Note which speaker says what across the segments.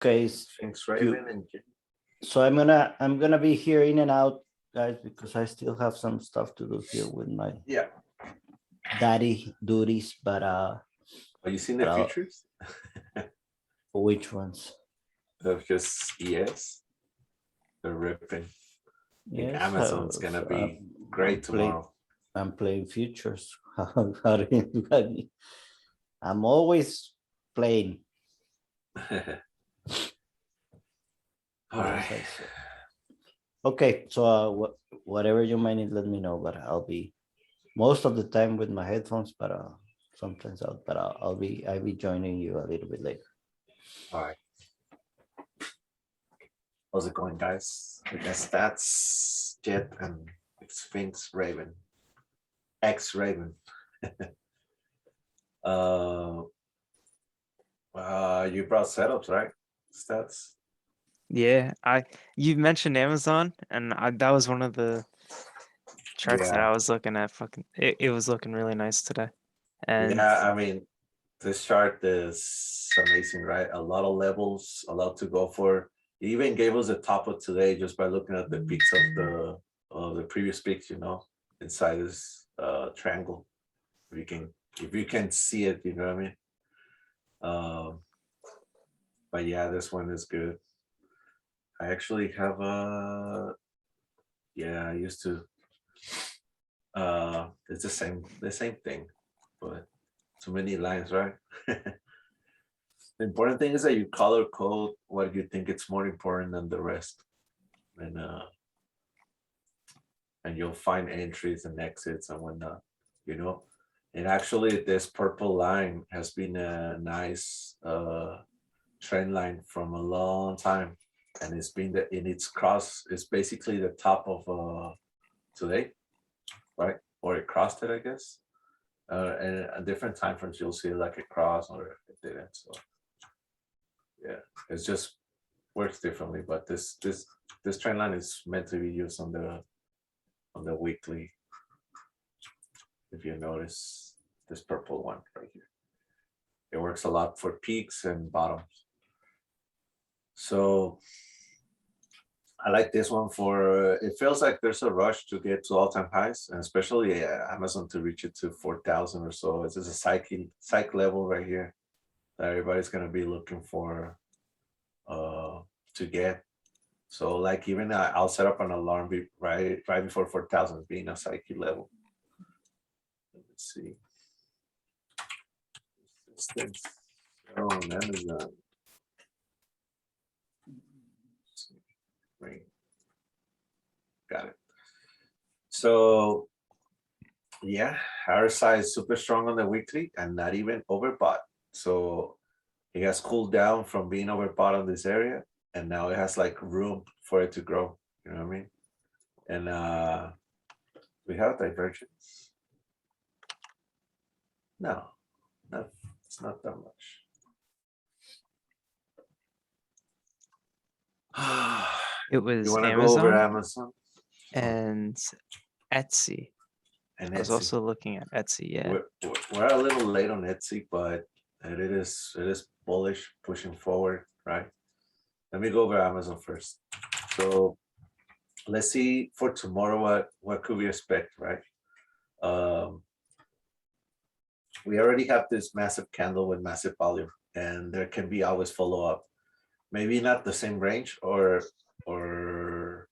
Speaker 1: Okay,
Speaker 2: Thanks, Raven. And
Speaker 1: so I'm gonna be here in and out, guys, because I still have some stuff to do here with my
Speaker 2: yeah,
Speaker 1: daddy duties.
Speaker 2: are you seeing the
Speaker 1: But
Speaker 2: futures?
Speaker 1: which ones?
Speaker 2: Of just ES, they're ripping. I think
Speaker 1: Yes,
Speaker 2: Amazon's gonna be
Speaker 1: I'm
Speaker 2: great
Speaker 1: playing.
Speaker 2: tomorrow.
Speaker 1: I'm playing futures. I'm always playing.
Speaker 2: All right.
Speaker 1: Yes, I said. Okay, so whatever you might need, let me know. But I'll be most of the time with my headphones. Sometimes I'll be joining you a little bit later.
Speaker 2: All right. How's it going, guys? I guess that's Jet and Sphinx Raven. X Raven. uh, you brought setups, right? Stats.
Speaker 3: Yeah, you mentioned Amazon, and that was one of the charts that
Speaker 2: Yeah.
Speaker 3: I was looking at. It was looking really nice today. And
Speaker 2: Yeah, I mean, this chart is amazing, right? A lot of levels, a lot to go for. It even gave us a top of today just by looking at the peaks of the previous peaks, inside this triangle. If you can see it, you know what I mean. Um, but yeah, this one is good. I actually have yeah, I used to it's the same thing, but too many lines, right? The important thing is that you color code what you think it's more important than the rest, and you'll find entries and exits and whatnot, you know. And actually, this purple line has been a nice trend line from a long time, and it's been in its cross. It's basically the top of today, right? Or it crossed it, I guess. And at different time frames, you'll see like it crossed or it didn't. So yeah, it's just works differently. But this trend line is meant to be used on the weekly. If you notice this purple one right here, it works a lot for peaks and bottoms. So I like this one for it feels like there's a rush to get to all-time highs, and especially Amazon to reach it to 4,000 or so. It's just a psych level right here that everybody's gonna be looking for to get. So like even I'll set up an alarm right before 4,000 being a psyche level. Let's see. Oh, on Amazon. Right. Got it. So yeah, RSI is super strong on the weekly and not even overbought. So it has cooled down from being overbought on this area, and now it has like room for it to grow. You know what I mean? And we have divergence. No, not it's not that much.
Speaker 3: it
Speaker 2: You
Speaker 3: was
Speaker 2: want to go over
Speaker 3: Amazon
Speaker 2: Amazon
Speaker 3: and Etsy.
Speaker 2: and
Speaker 3: I was
Speaker 2: Etsy?
Speaker 3: also looking at Etsy. Yeah.
Speaker 2: We're a little late on Etsy, but it is bullish, pushing forward, right? Let me go over Amazon first. So let's see for tomorrow what could we expect, right? Um, we already have this massive candle with massive volume, and there can be always follow up. Maybe not the same range or or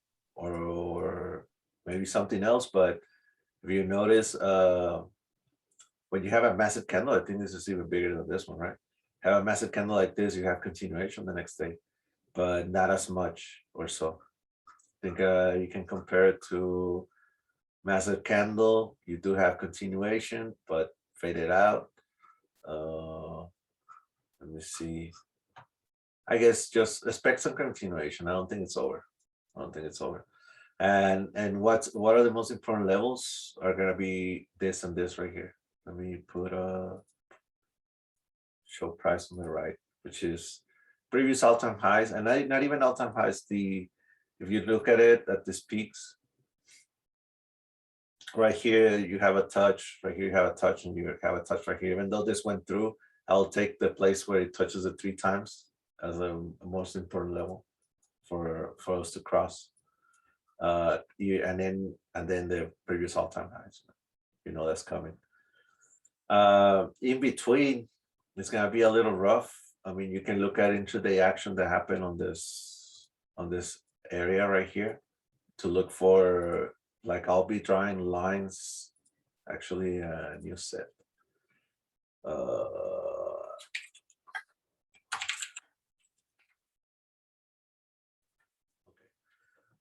Speaker 2: maybe something else, but if you notice, when you have a massive candle, I think this is even bigger than this one, right? Have a massive candle like this, you have continuation the next day, but not as much or so. I think you can compare it to massive candle. You do have continuation, but faded out. Uh, Let me see. I guess just expect some continuation. I don't think it's over. I don't think it's over. And what are the most important levels are gonna be this and this right here. Let me put a show price on the right, which is previous all-time highs, and not even all-time highs. If you look at it at these peaks, right here you have a touch, right here you have a touch, and you have a touch right here. Even though this went through, I'll take the place where it touches it 3 times as a most important level for us to cross. And then the previous all-time highs. You know that's coming. In between, it's gonna be a little rough. I mean, you can look at intraday action that happened on this area right here to look for, like, I'll be drawing lines. Actually, a new set.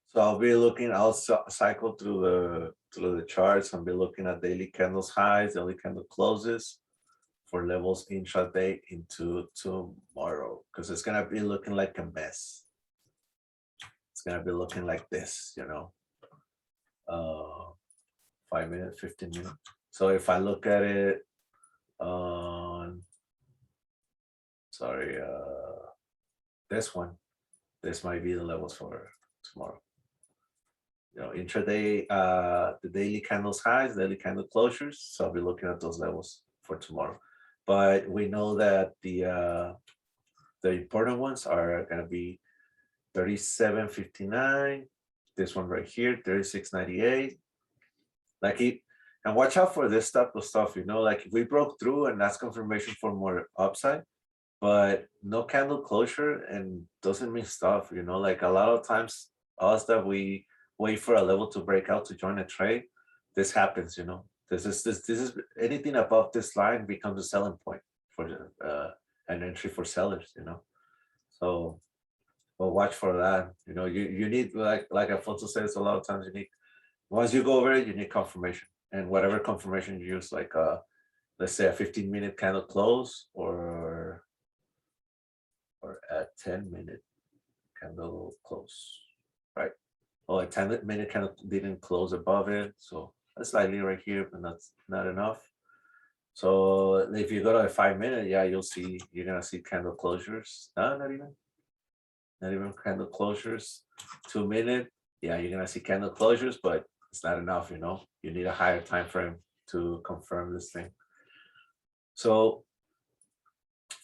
Speaker 2: So I'll be looking. I'll cycle through the charts and be looking at daily candles highs, daily candle closes for levels intraday into tomorrow, because it's gonna be looking like a mess. It's gonna be looking like this, 5 minutes, 15 minutes. So if I look at it on, sorry, this one, this might be the levels for tomorrow. Intraday, the daily candles highs, daily candle closures. So I'll be looking at those levels for tomorrow. But we know that the important ones are gonna be 37.59. This one right here, 36.98. Like it, and watch out for this type of stuff. Like if we broke through and that's confirmation for more upside, but no candle closure and doesn't mean stuff. Like a lot of times, us that we wait for a level to break out to join a trade, this happens. This is anything above this line becomes a selling point for an entry for sellers. So, but watch for that. You need, like Alfonso says, a lot of times you need, once you go over it, you need confirmation, and whatever confirmation you use, like let's say a 15-minute candle close or a 10-minute candle close, right? Oh, a 10-minute candle didn't close above it, so that's slightly right here, but that's not enough. So if you go to a 5-minute, yeah, you're gonna see candle closures. No, not even candle closures. 2-minute, yeah, you're gonna see candle closures, but it's not enough. You need a higher time frame to confirm this thing. So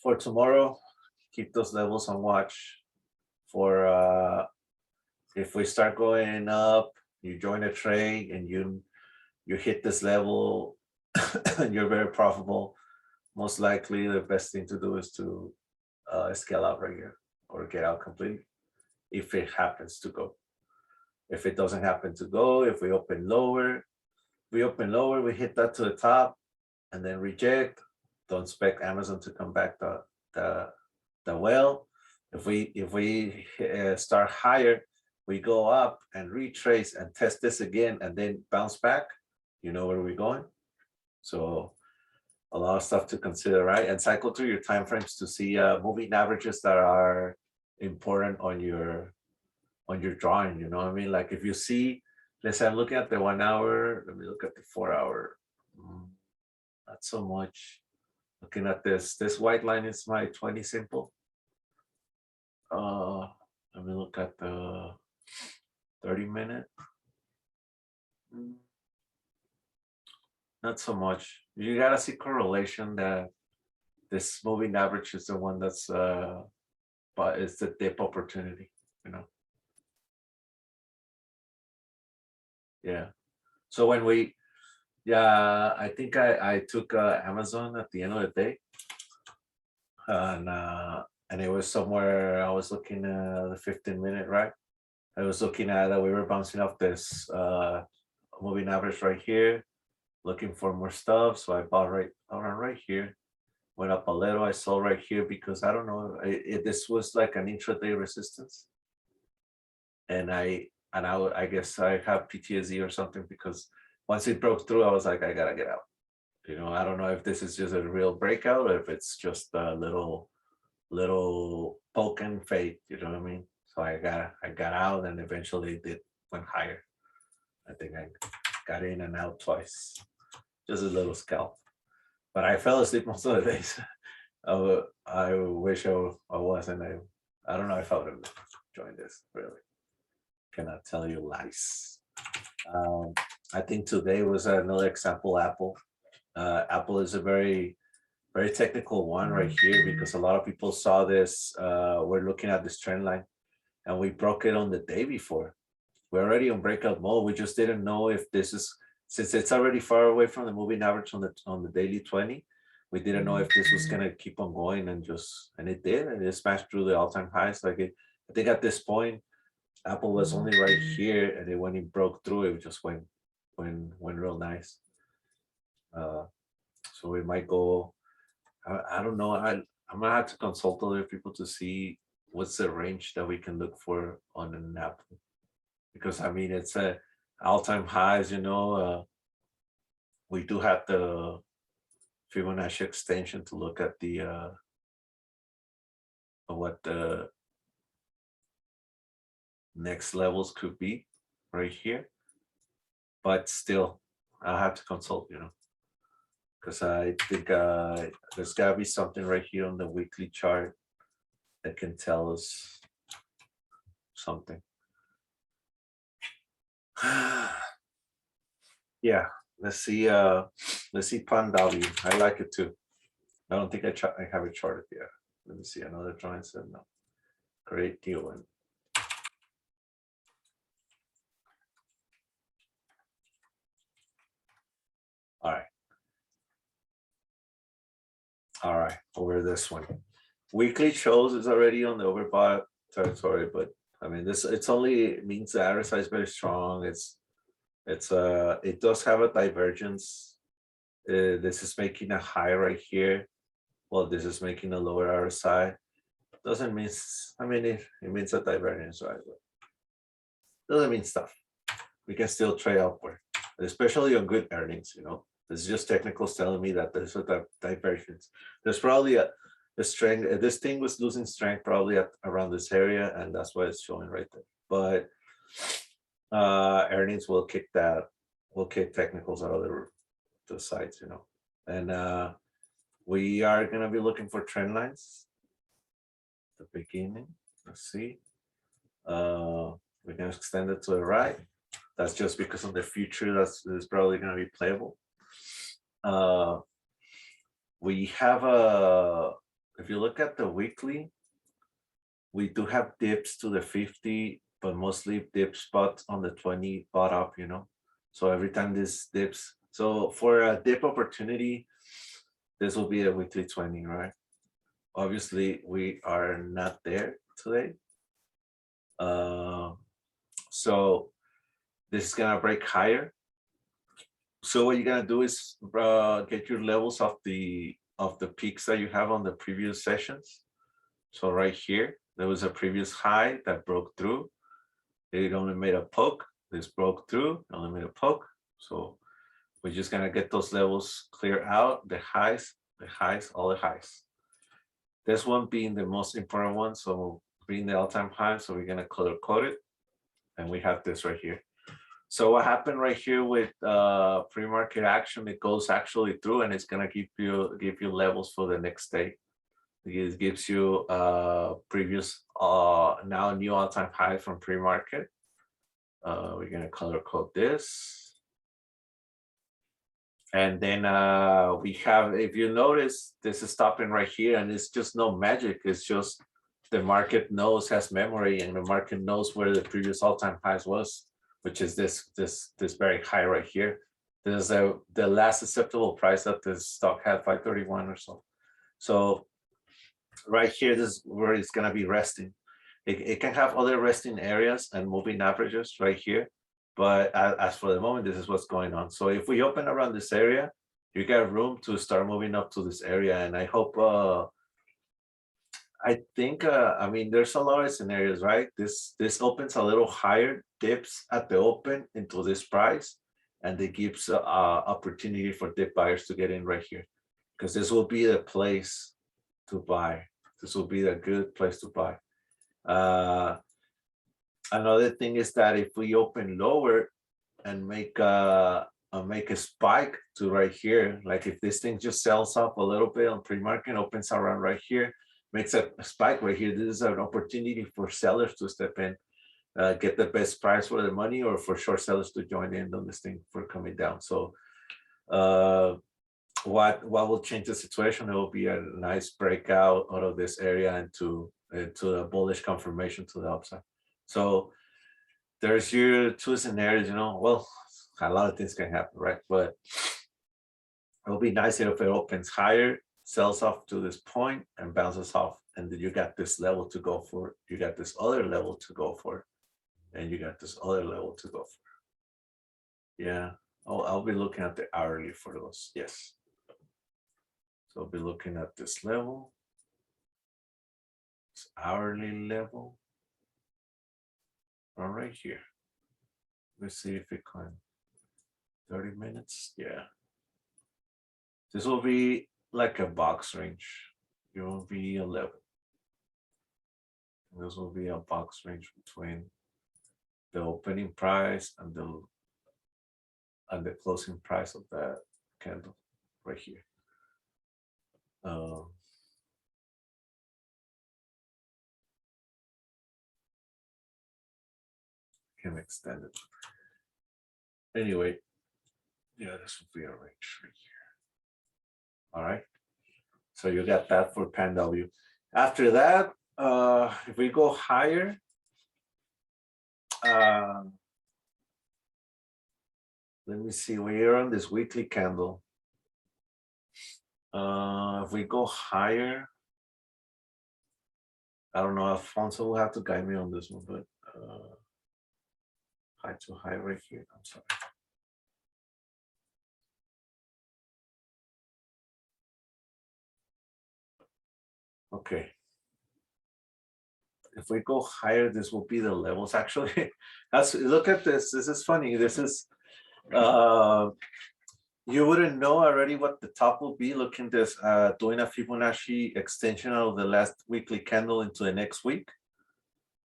Speaker 2: for tomorrow, keep those levels on watch. For if we start going up, you join a trade and you hit this level and you're very profitable, most likely the best thing to do is to scale out right here or get out completely if it happens to go. If it doesn't happen to go, if we open lower, we hit that to the top and then reject. Don't expect Amazon to come back the well. If we start higher, we go up and retrace and test this again and then bounce back. You know where we're going. So a lot of stuff to consider, right? And cycle through your time frames to see moving averages that are important on your drawing. You know what I mean? Like if you see, let's say I'm looking at the 1 hour, let me look at the 4 hour. Not so much. Looking at this white line is my 20 simple. Let me look at the 30-minute. Not so much. You gotta see correlation that this moving average is the one that's but it's the dip opportunity, Yeah. So when I think I took Amazon at the end of the day, and it was somewhere I was looking at the 15-minute, right? I was looking at we were bouncing off this moving average right here, looking for more stuff. So I bought right here, went up a little. I sold right here because I don't know. This was like an intraday resistance, and I guess I have PTSD or something because once it broke through, I was like, I gotta get out. I don't know if this is just a real breakout or if it's just a little poke and fade. You know what I mean? So I got out, and eventually it went higher. I think I got in and out twice, just a little scalp. But I fell asleep most of the days. I wish I wasn't. I don't know if I would have joined this, really. Cannot tell you lies. I think today was another example. Apple is a very very technical one right here, because a lot of people saw this. We're looking at this trend line, and we broke it on the day before. We're already on breakout mode. We just didn't know if this is, since it's already far away from the moving average on the daily 20. We didn't know if this was gonna keep on going and it did, and it smashed through the all-time highs. Like I think at this point, Apple was only right here, and then when it broke through, it just went real nice. So we might go. I don't know. I'm gonna have to consult other people to see what's the range that we can look for on an Apple, because I mean it's a all-time highs. We do have the Fibonacci extension to look at the what the next levels could be right here, but still I'll have to consult, because I think there's gotta be something right here on the weekly chart that can tell us something. Yeah, let's see Pandavi. I like it too. I don't think I have it charted yet. Let me see another drawing set. No, great deal. All right, over this one. Weekly shows is already on the overbought territory, but I mean it only means the RSI is very strong. It does have a divergence. This is making a high right here. Well, this is making a lower RSI. Doesn't mean, I mean, it means a divergence, right? But doesn't mean stuff. We can still trade upward, especially on good earnings, It's just technicals telling me that there's a divergence. There's probably a strength. This thing was losing strength probably around this area, and that's why it's showing right there. But earnings will kick technicals out of the sides, And we are gonna be looking for trend lines. The beginning. Let's see. We're gonna extend it to the right. That's just because of the future. That's probably gonna be playable. We have if you look at the weekly, we do have dips to the 50, but mostly dip spots on the 20 bought up, So every time this dips, so for a dip opportunity, this will be a weekly 20, right? Obviously, we are not there today. So this is gonna break higher. So what you're gonna do is get your levels of the peaks that you have on the previous sessions. So right here, there was a previous high that broke through. It only made a poke. This broke through, only made a poke. So we're just gonna get those levels clear out, the highs, all the highs. This one being the most important one, so being the all-time high, so we're gonna color code it, and we have this right here. So what happened right here with pre-market action? It goes actually through, and it's gonna give you levels for the next day. It gives you previous now new all-time high from pre-market. We're gonna color code this. And then we have, if you notice, this is stopping right here, and it's just no magic. It's just the market has memory, and the market knows where the previous all-time highs was, which is this very high right here. This is the last acceptable price that this stock had, 531 or so. So right here, this is where it's gonna be resting. It can have other resting areas and moving averages right here. But as for the moment, this is what's going on. So if we open around this area, you got room to start moving up to this area. And I hope, I think, I mean, there's a lot of scenarios, right? This opens a little higher, dips at the open into this price, and it gives opportunity for dip buyers to get in right here, because this will be the place to buy. This will be a good place to buy. Another thing is that if we open lower and make a spike to right here, like if this thing just sells up a little bit on pre-market, opens around right here, makes a spike right here, this is an opportunity for sellers to step in, get the best price for the money, or for short sellers to join in on this thing for coming down. So what will change the situation? It will be a nice breakout out of this area into a bullish confirmation to the upside. So there's your two scenarios, you know. Well, a lot of things can happen, right? But it'll be nice if it opens higher, sells off to this point and bounces off, and then you got this level to go for, you got this other level to go for, and you got this other level to go for. Yeah, I'll be looking at the hourly for those. Yes. So I'll be looking at this level, this hourly level, right here. Let's see if it can. 30 minutes. Yeah. This will be like a box range. It will be a level. This will be a box range between the opening price and the closing price of that candle right here. Can extend it. Anyway, yeah, this will be a range right here. All right. So you got that for Pan W. After that, if we go higher, let me see, we're on this weekly candle. If we go higher, I don't know, Alfonso will have to guide me on this one, but high to high right here. I'm sorry. Okay. If we go higher, this will be the levels. Actually, look at this. This is funny. This is you wouldn't know already what the top will be. Look at this, doing a Fibonacci extension of the last weekly candle into the next week,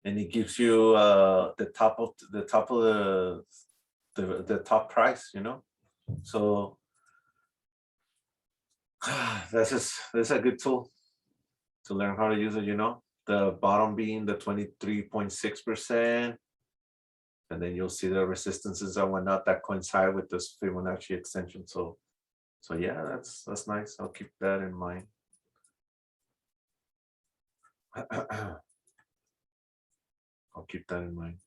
Speaker 2: and it gives you the top of the top price. You know, so that's a good tool to learn how to use it. You know, the bottom being the 23.6%. And then you'll see the resistances and whatnot that coincide with this Fibonacci extension. So yeah, that's nice. I'll keep that in mind. I'll keep that in mind.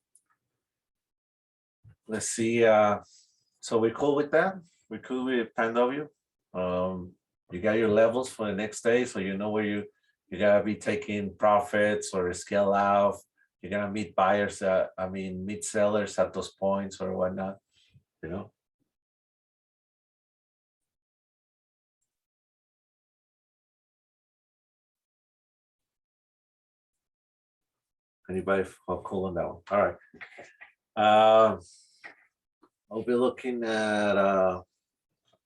Speaker 2: Let's see. So we're cool with that. We're cool with Pan W. You got your levels for the next day, so you know where you gotta be taking profits or scale out. You're gonna meet buyers, meet sellers at those points or whatnot, you know. Anybody cool on that one? All right. I'll be looking at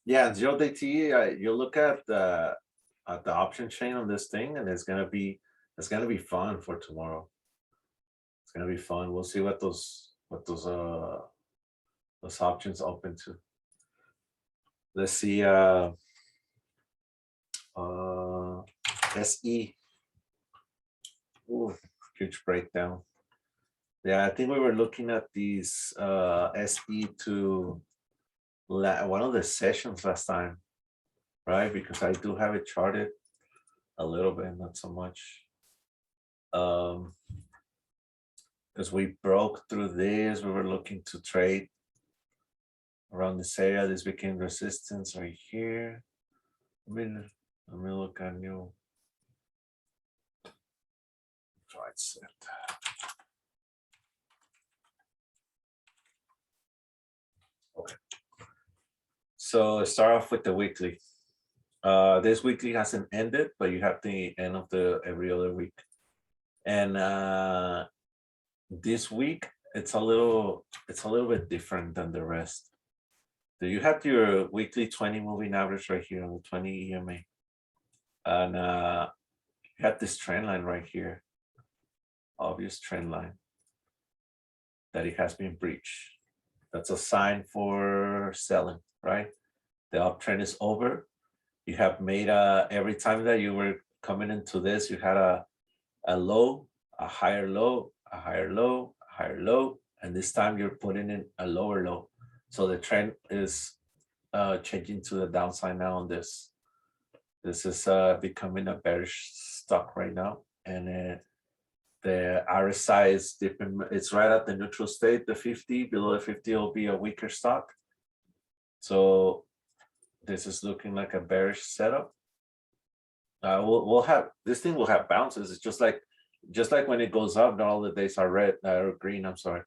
Speaker 2: 0-day TE. You look at the option chain on this thing, and it's gonna be fun for tomorrow. It's gonna be fun. We'll see what those options open to. Let's see. SE. Ooh, huge breakdown. Yeah, I think we were looking at these SE to one of the sessions last time, right? Because I do have it charted a little bit, not so much. Because we broke through this, we were looking to trade around this area. This became resistance right here. Let me look at new. Try it set. Okay. So let's start off with the weekly. This weekly hasn't ended, but you have the end of the every other week. And this week it's a little bit different than the rest. So you have your weekly 20 moving average right here on the 20 EMA. And you have this trend line right here. Obvious trend line that it has been breached. That's a sign for selling, right? The uptrend is over. You have made every time that you were coming into this, you had a low, a higher low, a higher low, a higher low, and this time you're putting in a lower low. So the trend is changing to the downside now on this. This is becoming a bearish stock right now, and the RSI is dipping. It's right at the neutral state. The 50 below the 50 will be a weaker stock. So this is looking like a bearish setup. We'll have this thing will have bounces. It's just like when it goes up, not all the days are red or green. I'm sorry.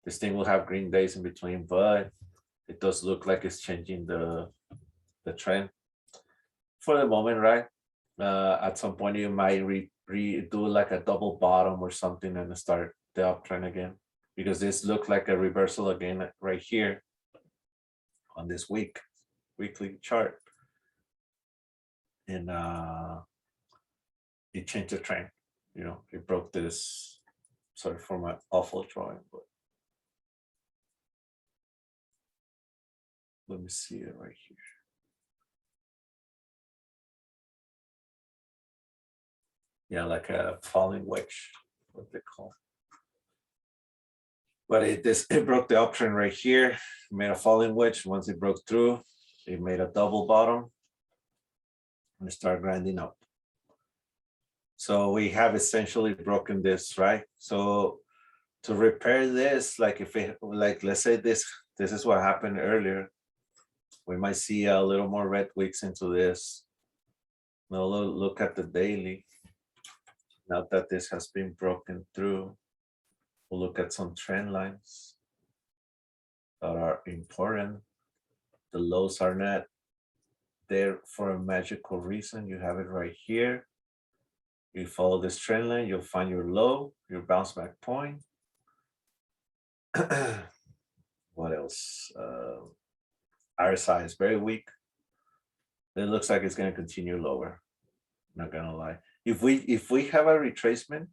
Speaker 2: This thing will have green days in between, but it does look like it's changing the trend for the moment, right? At some point you might redo like a double bottom or something and start the uptrend again, because this looked like a reversal again right here on this weekly chart, and it changed the trend. You know, it broke this. Sorry for my awful drawing, but let me see it right here. Yeah, like a falling wedge, what they call. But it broke the uptrend right here, made a falling wedge. Once it broke through, it made a double bottom and start grinding up. So we have essentially broken this, right? So to repair this, like if it, like let's say this is what happened earlier, we might see a little more red wicks into this. Now look at the daily. Now that this has been broken through, we'll look at some trend lines that are important. The lows are not there for a magical reason. You have it right here. You follow this trend line, you'll find your low, your bounce back point. What else? RSI is very weak. It looks like it's going to continue lower. Not gonna lie. If we have a retracement,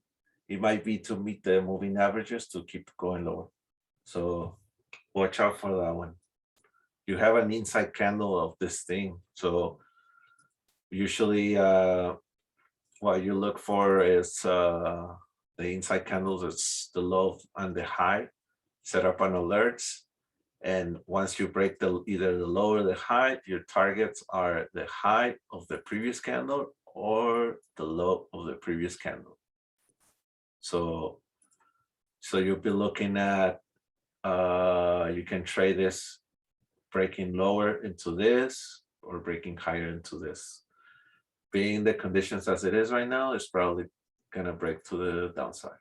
Speaker 2: it might be to meet the moving averages to keep going lower. So watch out for that one. You have an inside candle of this thing. So usually what you look for is the inside candles. It's the low and the high. Set up an alerts. And once you break either the low or the high, your targets are the high of the previous candle or the low of the previous candle. So you'll be looking at, you can trade this breaking lower into this or breaking higher into this. Being the conditions as it is right now, it's probably gonna break to the downside.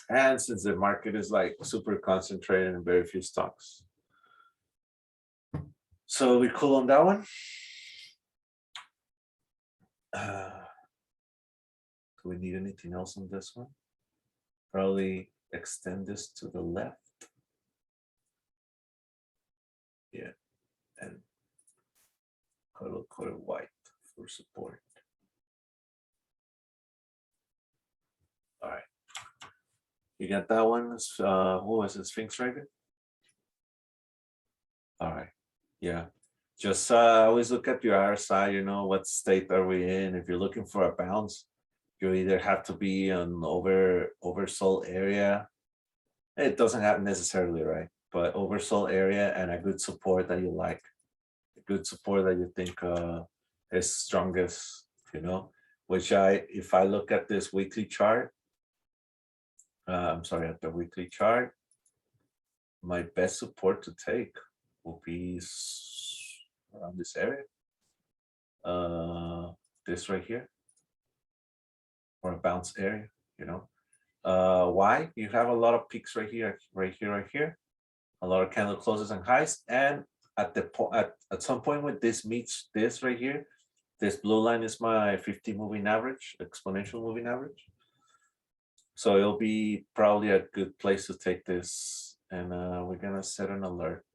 Speaker 2: And since the market is like super concentrated in very few stocks. So we cool on that one. Do we need anything else on this one? Probably extend this to the left. Yeah, and color white for support. All right. You got that one? What was it, Sphinx Raven? All right. Yeah. Just always look at your RSI, you know, what state are we in? If you're looking for a bounce, you either have to be on oversold area. It doesn't happen necessarily, right? But oversold area and a good support that you like, a good support that you think is strongest, you know, which if I look at this weekly chart, I'm sorry, at the weekly chart, my best support to take will be around this area. This right here, or a bounce area, you know. Why? You have a lot of peaks right here, a lot of candle closes and highs, and at some point when this meets this right here, this blue line is my 50 moving average, exponential moving average. So it'll be probably a good place to take this, and we're gonna set an alert.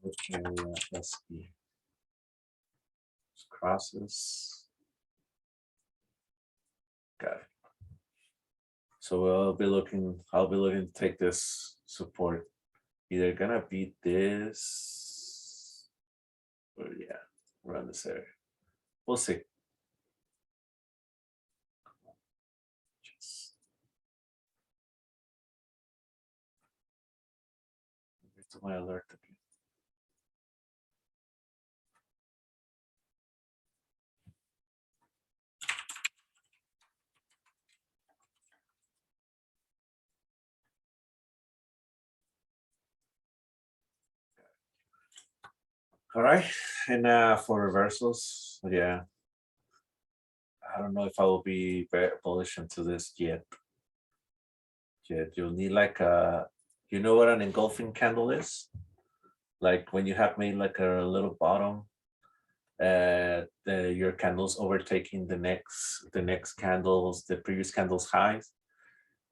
Speaker 2: Okay, let's see. Crosses. Got it. So I'll be looking to take this support. Either gonna beat this, or yeah, around this area. We'll see. to my alert again. All right, and for reversals, yeah. I don't know if I will be very bullish into this yet. Yet you'll need like you know what an engulfing candle is? Like when you have made like a little bottom, your candles overtaking the next candles, the previous candles highs,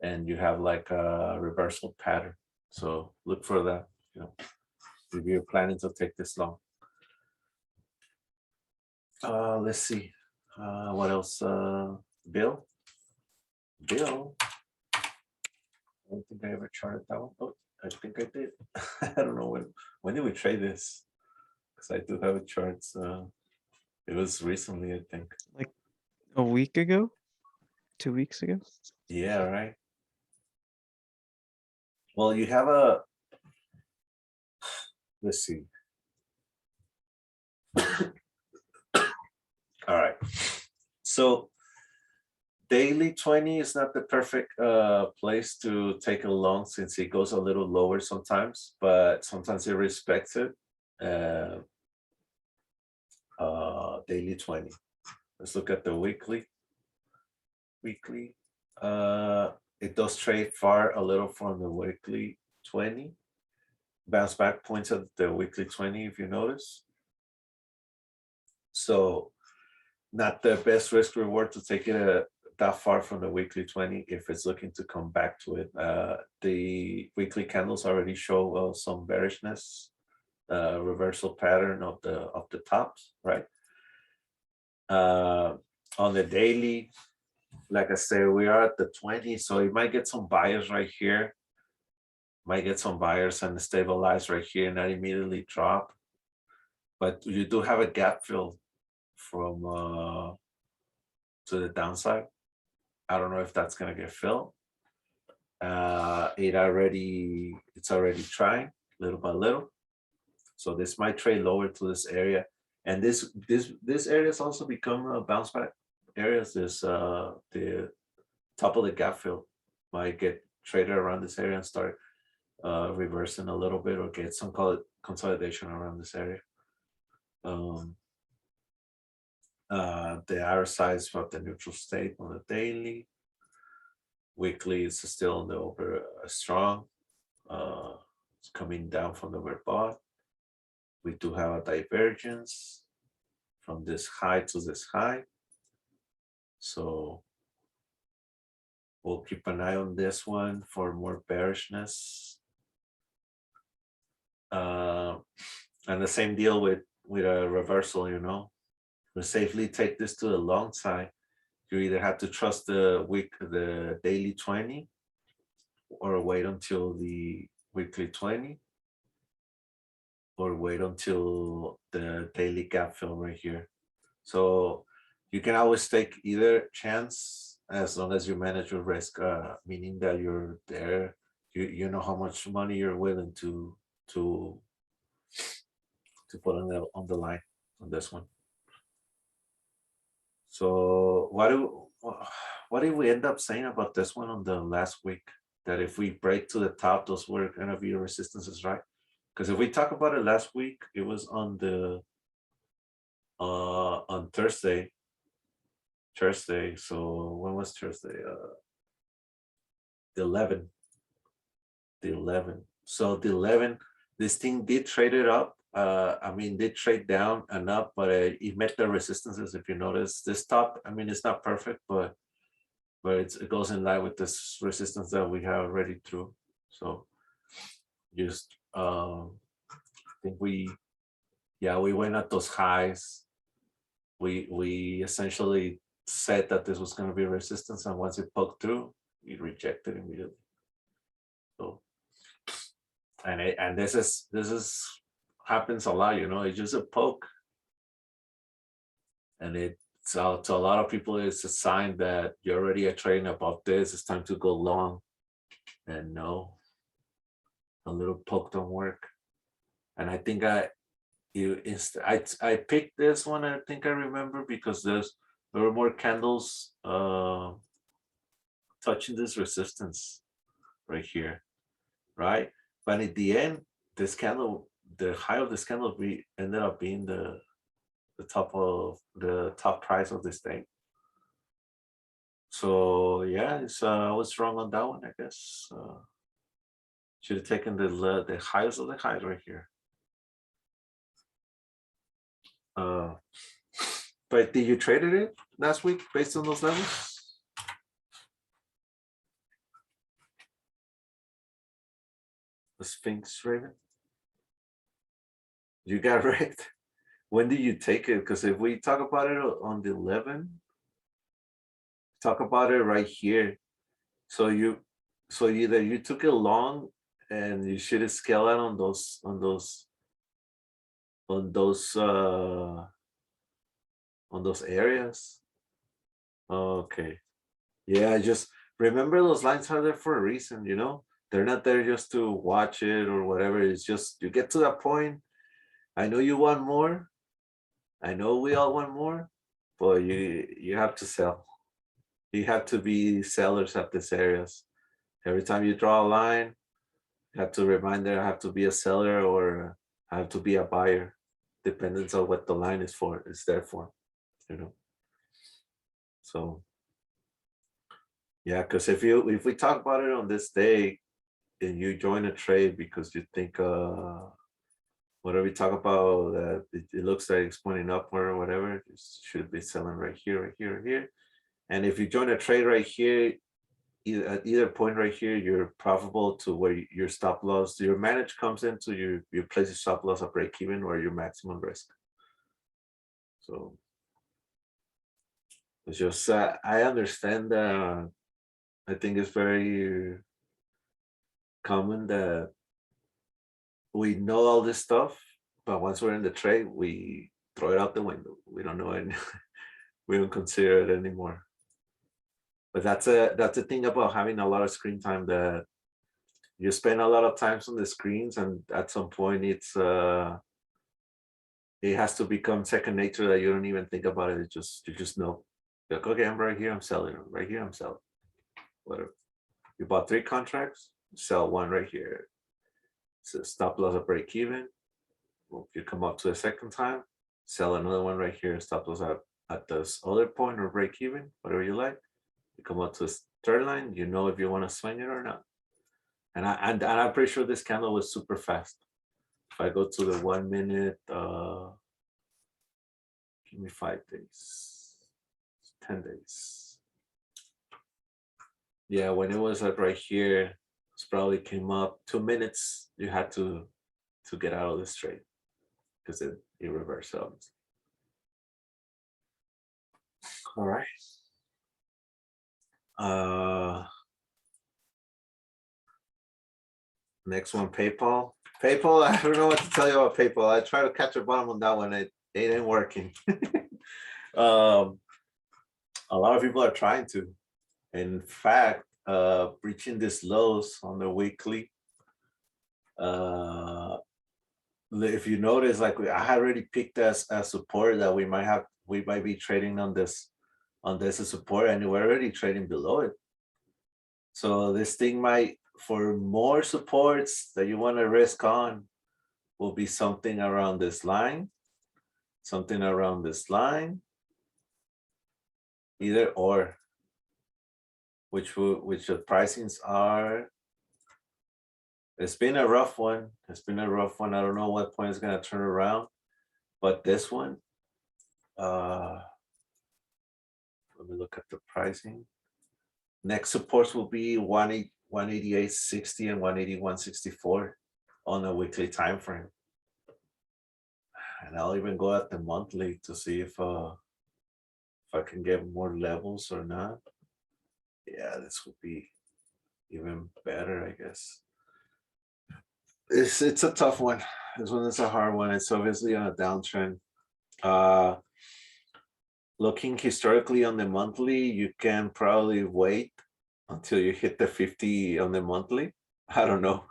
Speaker 2: and you have like a reversal pattern. So look for that, you know, if you're planning to take this long. Let's see. What else? Bill? Bill? I don't think I ever charted that one. Oh, I think I did. I don't know when did we trade this? Because I do have a chart. It was recently, I think.
Speaker 3: Like a week ago, 2 weeks ago.
Speaker 2: Yeah, right. Well, you have a. Let's see. All right. So daily 20 is not the perfect place to take a long since it goes a little lower sometimes, but sometimes it respects it. Daily 20. Let's look at the weekly. Weekly. It does trade far a little from the weekly 20. Bounce back points at the weekly 20, if you notice. So not the best risk reward to take it that far from the weekly 20 if it's looking to come back to it. The weekly candles already show some bearishness, reversal pattern of the tops, right? On the daily, like I say, we are at the 20, so you might get some buyers right here. Might get some buyers and stabilize right here and not immediately drop. But you do have a gap fill from to the downside. I don't know if that's gonna get filled. It's already trying little by little. So this might trade lower to this area. And this area has also become a bounce back areas. This the top of the gap fill might get traded around this area and start reversing a little bit or get some consolidation around this area. The RSI is from the neutral state on the daily. Weekly is still on the over strong. It's coming down from the red bot. We do have a divergence from this high to this high. So we'll keep an eye on this one for more bearishness. And the same deal with a reversal, you know. To safely take this to the long side, you either have to trust the daily 20 or wait until the weekly 20 or wait until the daily gap fill right here. So you can always take either chance as long as you manage your risk, meaning that you're there, you know how much money you're willing to put on the line on this one. So what did we end up saying about this one on the last week? That if we break to the top, those were gonna be resistances, right? Because if we talk about it last week, it was on the on Thursday. So when was Thursday? The 11. The 11. So the 11, this thing did trade it up. I mean, did trade down and up, but it met the resistances. If you notice, this top, I mean, it's not perfect, but it goes in line with this resistance that we have already through. So just I think we went at those highs. We essentially said that this was going to be resistance, and once it poked through, it rejected immediately. So and this is happens a lot, you know. It's just a poke, and so to a lot of people it's a sign that you already are trading about this. It's time to go long, and no, a little poke don't work. And I think I picked this one. I think I remember because there were more candles touching this resistance right here, right? But at the end, this candle, the high of this candle, ended up being the top price of this thing. So yeah, I was wrong on that one, I guess. Should have taken the highs of the highs right here. But did you traded it last week based on those levels? The Sphinx Raven? You got wrecked. When did you take it? Because if we talk about it on the 11, talk about it right here. So either you took it long and you should have scaled out on those areas. Okay. Yeah, just remember those lines are there for a reason, you know? They're not there just to watch it or whatever. It's just you get to that point. I know you want more. I know we all want more, but you have to sell. You have to be sellers at these areas. Every time you draw a line, you have to remind them I have to be a seller or I have to be a buyer, depending on what the line is for. It's there for, you know. So yeah, because if we talk about it on this day and you join a trade because you think whatever we talk about it looks like it's pointing upward or whatever, it should be selling right here, right here, right here. And if you join a trade right here, at either point right here, you're profitable to where your stop loss, your manage comes into your place your stop loss at break even or your maximum risk. So it's just I understand that. I think it's very common that we know all this stuff, but once we're in the trade, we throw it out the window. We don't know it. We don't consider it anymore. But that's the thing about having a lot of screen time, that you spend a lot of times on the screens, and at some point it has to become second nature that you don't even think about it. You just know. You're like, okay, I'm right here, I'm selling. Right here, I'm selling. Whatever. You bought 3 contracts, sell 1 right here. So stop loss at break even. Well, you come up to a second time, sell another one right here, stop loss at this other point or break even, whatever you like. You come up to a third line, you know if you want to swing it or not. And I'm pretty sure this candle was super fast. If I go to the 1 minute, give me 5 days, 10 days. Yeah, when it was like right here, it's probably came up 2 minutes. You had to get out of this trade because it reversed out. All right. Next one, PayPal. PayPal, I don't know what to tell you about PayPal. I tried to catch a bottom on that one. It ain't working. A lot of people are trying to. In fact, breaching these lows on the weekly. If you notice, like I had already picked as support that we might be trading on this as support, and we're already trading below it. So this thing might, for more supports that you want to risk on, will be something around this line, either or, which the pricings are. It's been a rough one. I don't know what point it's gonna turn around, but this one, let me look at the pricing. Next supports will be 188.60 and 181.64 on a weekly time frame. And I'll even go at the monthly to see if I can get more levels or not. Yeah, this would be even better, I guess. It's a tough one. This one is a hard one. It's obviously on a downtrend. Looking historically on the monthly, you can probably wait until you hit the 50 on the monthly. I don't know.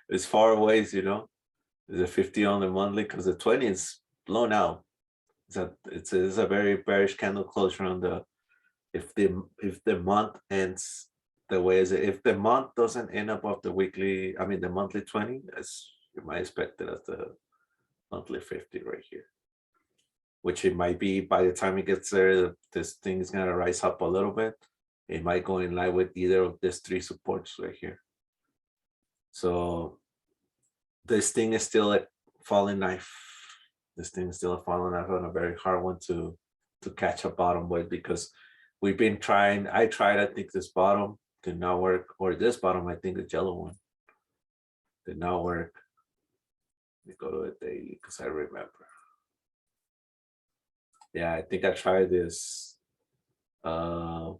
Speaker 2: It's far away, you know. Is it 50 on the monthly? Because the 20 is blown out. It's a very bearish candle closure on the if the month ends the way is it. If the month doesn't end above the weekly, I mean the monthly 20, as you might expect it as the monthly 50 right here. Which it might be by the time it gets there, this thing is gonna rise up a little bit. It might go in line with either of these three supports right here. So this thing is still a falling knife. This thing is still a falling knife and a very hard one to catch a bottom with, because we've been trying. I tried, I think this bottom did not work, or this bottom, I think the yellow one did not work. Let me go to it daily because I remember. Yeah, I think I tried this white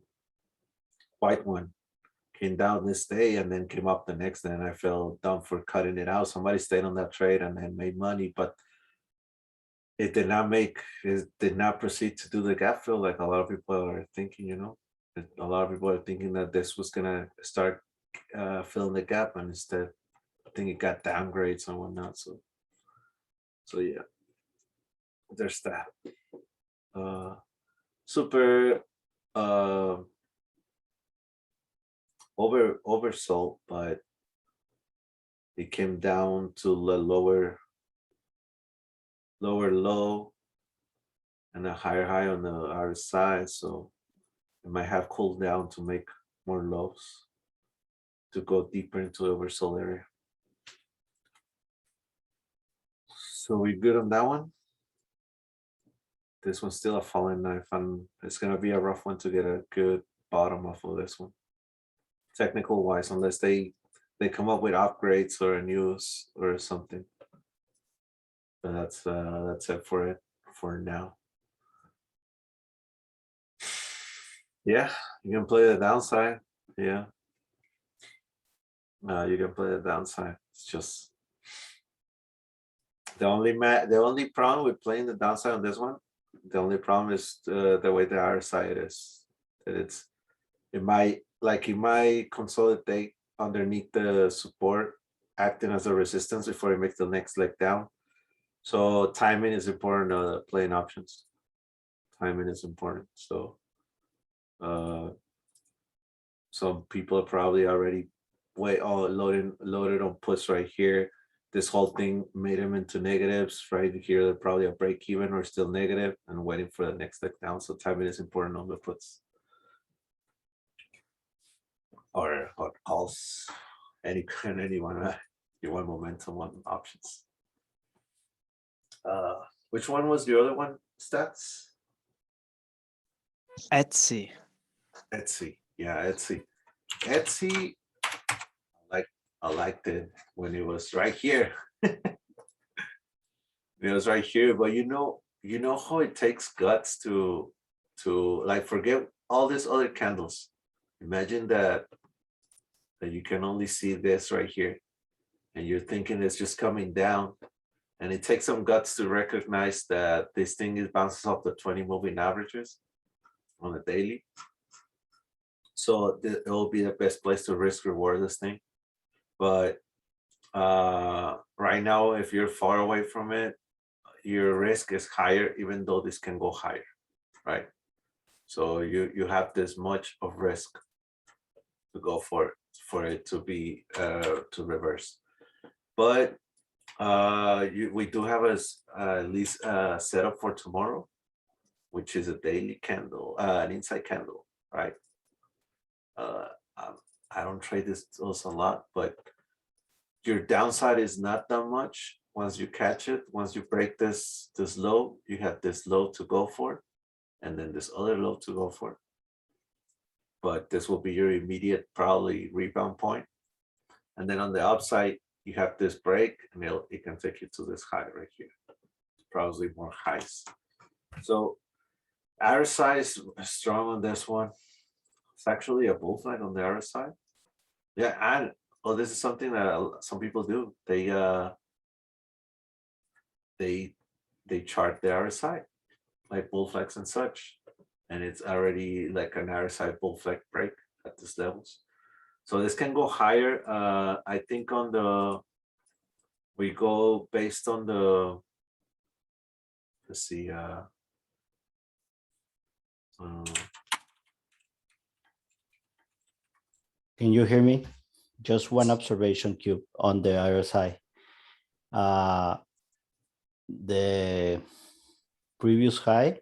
Speaker 2: one. Came down this day and then came up the next day, and I felt dumb for cutting it out. Somebody stayed on that trade and then made money, but it did not proceed to do the gap fill like a lot of people are thinking, you know. A lot of people are thinking that this was gonna start filling the gap, and instead I think it got downgrades and whatnot. So yeah, there's that. Super oversold, but it came down to the lower low and a higher high on the other side, so it might have cooled down to make more lows to go deeper into the oversold area. So we good on that one. This one's still a falling knife, and it's gonna be a rough one to get a good bottom off of this one, technical wise, unless they come up with upgrades or a news or something. But that's it for now. Yeah, you can play the downside. Yeah, you can play the downside. It's just the only problem with playing the downside on this one. The only problem is the way the other side is. That it might consolidate underneath the support, acting as a resistance before it makes the next leg down. So timing is important. Playing options, timing is important. So some people are probably already loaded on puts right here. This whole thing made them into negatives right here. They're probably a break even or still negative and waiting for the next leg down. So timing is important on the puts or calls. Anyone you want momentum on options. Which one was the other one? Stats?
Speaker 3: Etsy.
Speaker 2: Yeah, Etsy. I liked it when it was right here. It was right here, but you know how it takes guts to like forget all these other candles. Imagine that you can only see this right here, and you're thinking it's just coming down, and it takes some guts to recognize that this thing is bounces off the 20 moving averages on a daily. So it will be the best place to risk reward this thing. But right now, if you're far away from it, your risk is higher, even though this can go higher, right? So you have this much of risk to go for it to be to reverse. But we do have at least setup for tomorrow, which is a daily candle, an inside candle, right? I don't trade those a lot, but your downside is not that much. Once you catch it, once you break this low, you have this low to go for, and then this other low to go for. But this will be your immediate probably rebound point. And then on the upside, you have this break, and it can take you to this high right here. Probably more highs. So our side is strong on this one. It's actually a bull flag on the other side. Yeah, and this is something that some people do. They chart the RSI like bull flags and such, and it's already like an RSI bull flag break at these levels. So this can go higher. I think on we go based on the, let's see,
Speaker 1: Can you hear me? Just one observation cube on the RSI. The previous high,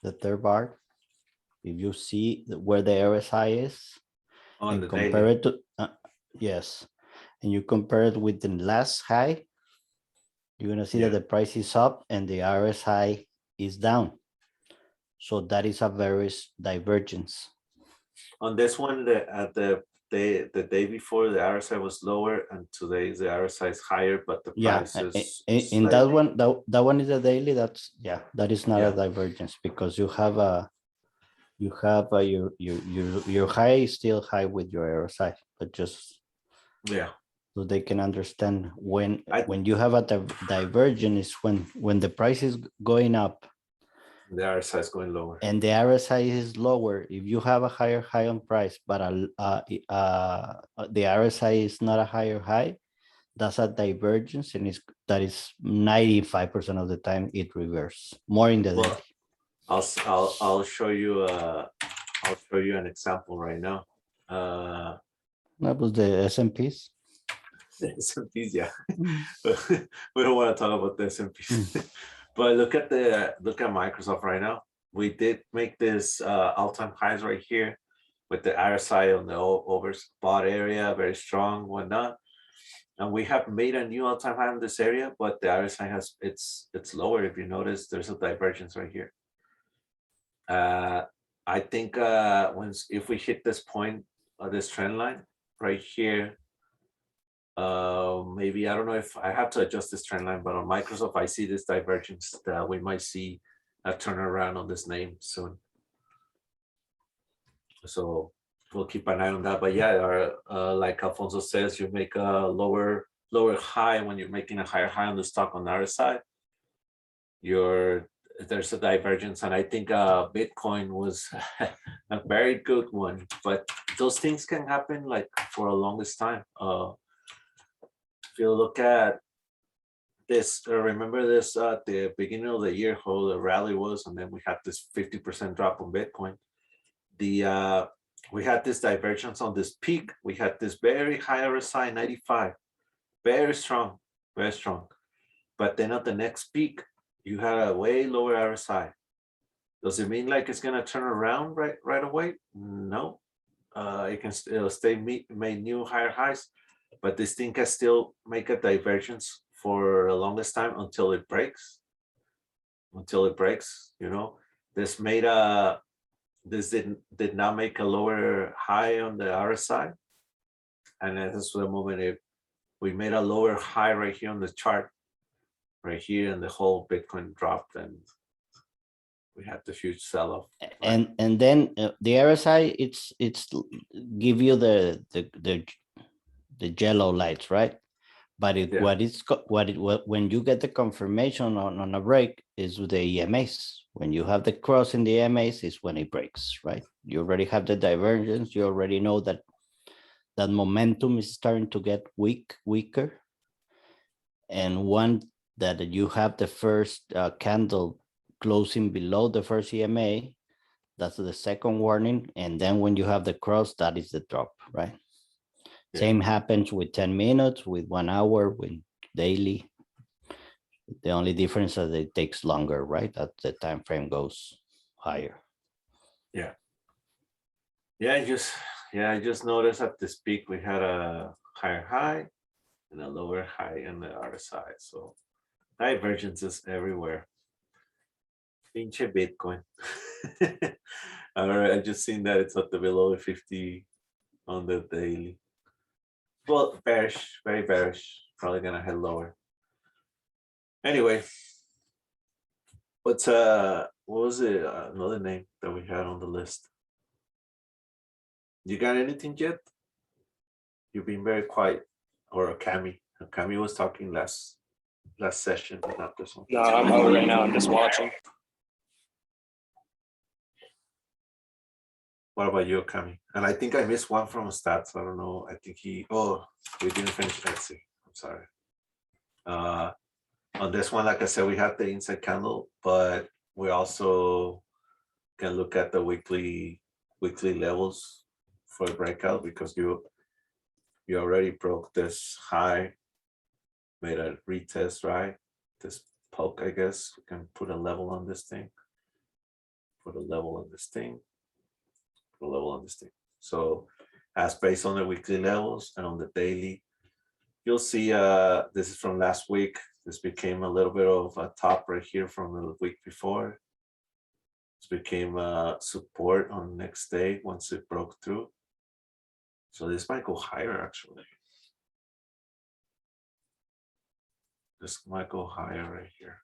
Speaker 1: the third bar, if you see where the RSI is
Speaker 2: on
Speaker 1: and
Speaker 2: the
Speaker 1: compare
Speaker 2: daily.
Speaker 1: it to, yes, and you compare it with the last high, you're gonna see
Speaker 2: Yeah.
Speaker 1: that the price is up and the RSI is down. So that is a very divergence.
Speaker 2: On this one, the day before, the RSI was lower, and today's the RSI is higher, but the
Speaker 1: Yeah,
Speaker 2: price is
Speaker 1: in that
Speaker 2: slightly.
Speaker 1: one, that one is a daily. That's, yeah, that is not a
Speaker 2: Yeah.
Speaker 1: divergence because you have your high is still high with your RSI, but just
Speaker 2: Yeah.
Speaker 1: so they can understand when
Speaker 2: I-
Speaker 1: you have a divergence is when the price is going up
Speaker 2: The RSI is going lower.
Speaker 1: and the RSI is lower. If you have a higher high on price, but the RSI is not a higher high, that's a divergence, and that is 95% of the time it reverses more in the
Speaker 2: Well,
Speaker 1: daily.
Speaker 2: I'll show you an example right now.
Speaker 1: That was the S&Ps.
Speaker 2: S&Ps, yeah. We don't want to talk about the S&Ps. But look at Microsoft right now. We did make this all-time highs right here with the RSI on the overbought area, very strong, whatnot. And we have made a new all-time high in this area, but the RSI has it's lower. If you notice, there's a divergence right here. I think if we hit this point of this trend line right here, maybe I don't know if I have to adjust this trend line, but on Microsoft, I see this divergence that we might see a turnaround on this name soon. So we'll keep an eye on that. But yeah, like Alfonso says, you make a lower high when you're making a higher high on the stock on the other side. There's a divergence, and I think Bitcoin was a very good one. But those things can happen like for a longest time. If you look at this, remember this at the beginning of the year, how the rally was, and then we had this 50% drop on Bitcoin. We had this divergence on this peak. We had this very high RSI, 95, very strong, very strong. But then at the next peak, you had a way lower RSI. Does it mean like it's gonna turn around right away? No. It'll stay made new higher highs, but this thing can still make a divergence for the longest time until it breaks. You know, this made a this did not make a lower high on the RSI, and this was the moment we made a lower high right here on the chart, right here, and the whole Bitcoin dropped, and we had the huge sell-off.
Speaker 1: And then the RSI, it's give you the yellow lights, right? But when you get the confirmation on a break is with the EMAs. When you have the cross in the EMAs is when it breaks, right? You already have the divergence. You already know that momentum is starting to get weaker. And one that you have the first candle closing below the first EMA, that's the second warning. And then when you have the cross, that is the drop, right? Yeah. Same happens with 10 minutes, with 1 hour, with daily. The only difference is that it takes longer, right? That the time frame goes higher.
Speaker 2: Yeah. I just noticed at this peak we had a higher high and a lower high on the other side. So divergences everywhere. Pinche Bitcoin. All right, I just seen that it's at the below 50 on the daily. Well, bearish, very bearish. Probably gonna head lower. Anyway, what was it? Another name that we had on the list. You got anything yet? You've been very quiet. Or Cami. Cami was talking last session, but not this one.
Speaker 3: No, I'm out right now. I'm just watching.
Speaker 2: What about you, Kami? And I think I missed one from stats. I don't know. I think we didn't finish. Let's see. I'm sorry. On this one, like I said, we have the inside candle, but we also can look at the weekly levels for a breakout because you already broke this high, made a retest, right? This poke, I guess we can put a level on this thing. Put a level on this thing. Put a level on this thing. So as based on the weekly levels and on the daily, you'll see this is from last week. This became a little bit of a top right here from the week before. This became support on the next day once it broke through. So this might go higher actually. This might go higher right here.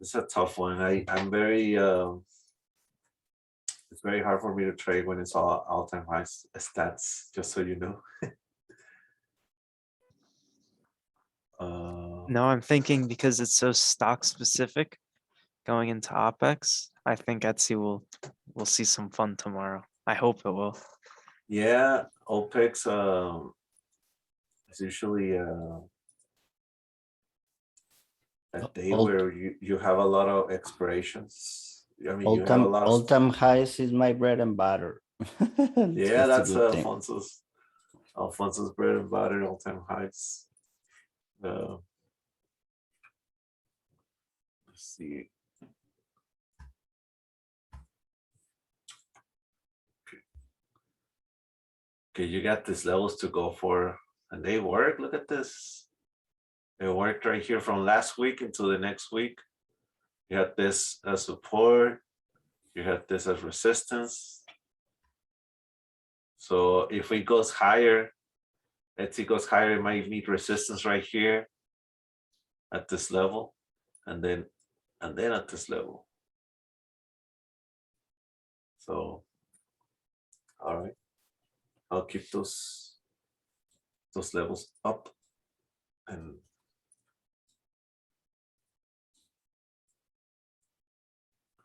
Speaker 2: It's a tough one. I'm very it's very hard for me to trade when it's all-time high stats, just so you know.
Speaker 3: No, I'm thinking because it's so stock specific going into OPEX, I think Etsy will see some fun tomorrow. I hope it will.
Speaker 2: Yeah, OPEX is usually a day
Speaker 1: All
Speaker 2: where you have a lot of expirations. I mean, you have a lot of
Speaker 1: all-time highs is my bread and butter.
Speaker 2: yeah,
Speaker 1: That's a
Speaker 2: that's
Speaker 1: good thing.
Speaker 2: Alfonso's bread and butter, all-time highs. Let's see. Okay, you got these levels to go for, and they work. Look at this. It worked right here from last week into the next week. You had this as support. You had this as resistance. So if it goes higher, Etsy goes higher, it might meet resistance right here at this level, and then at this level. So, all right, I'll keep those levels up, and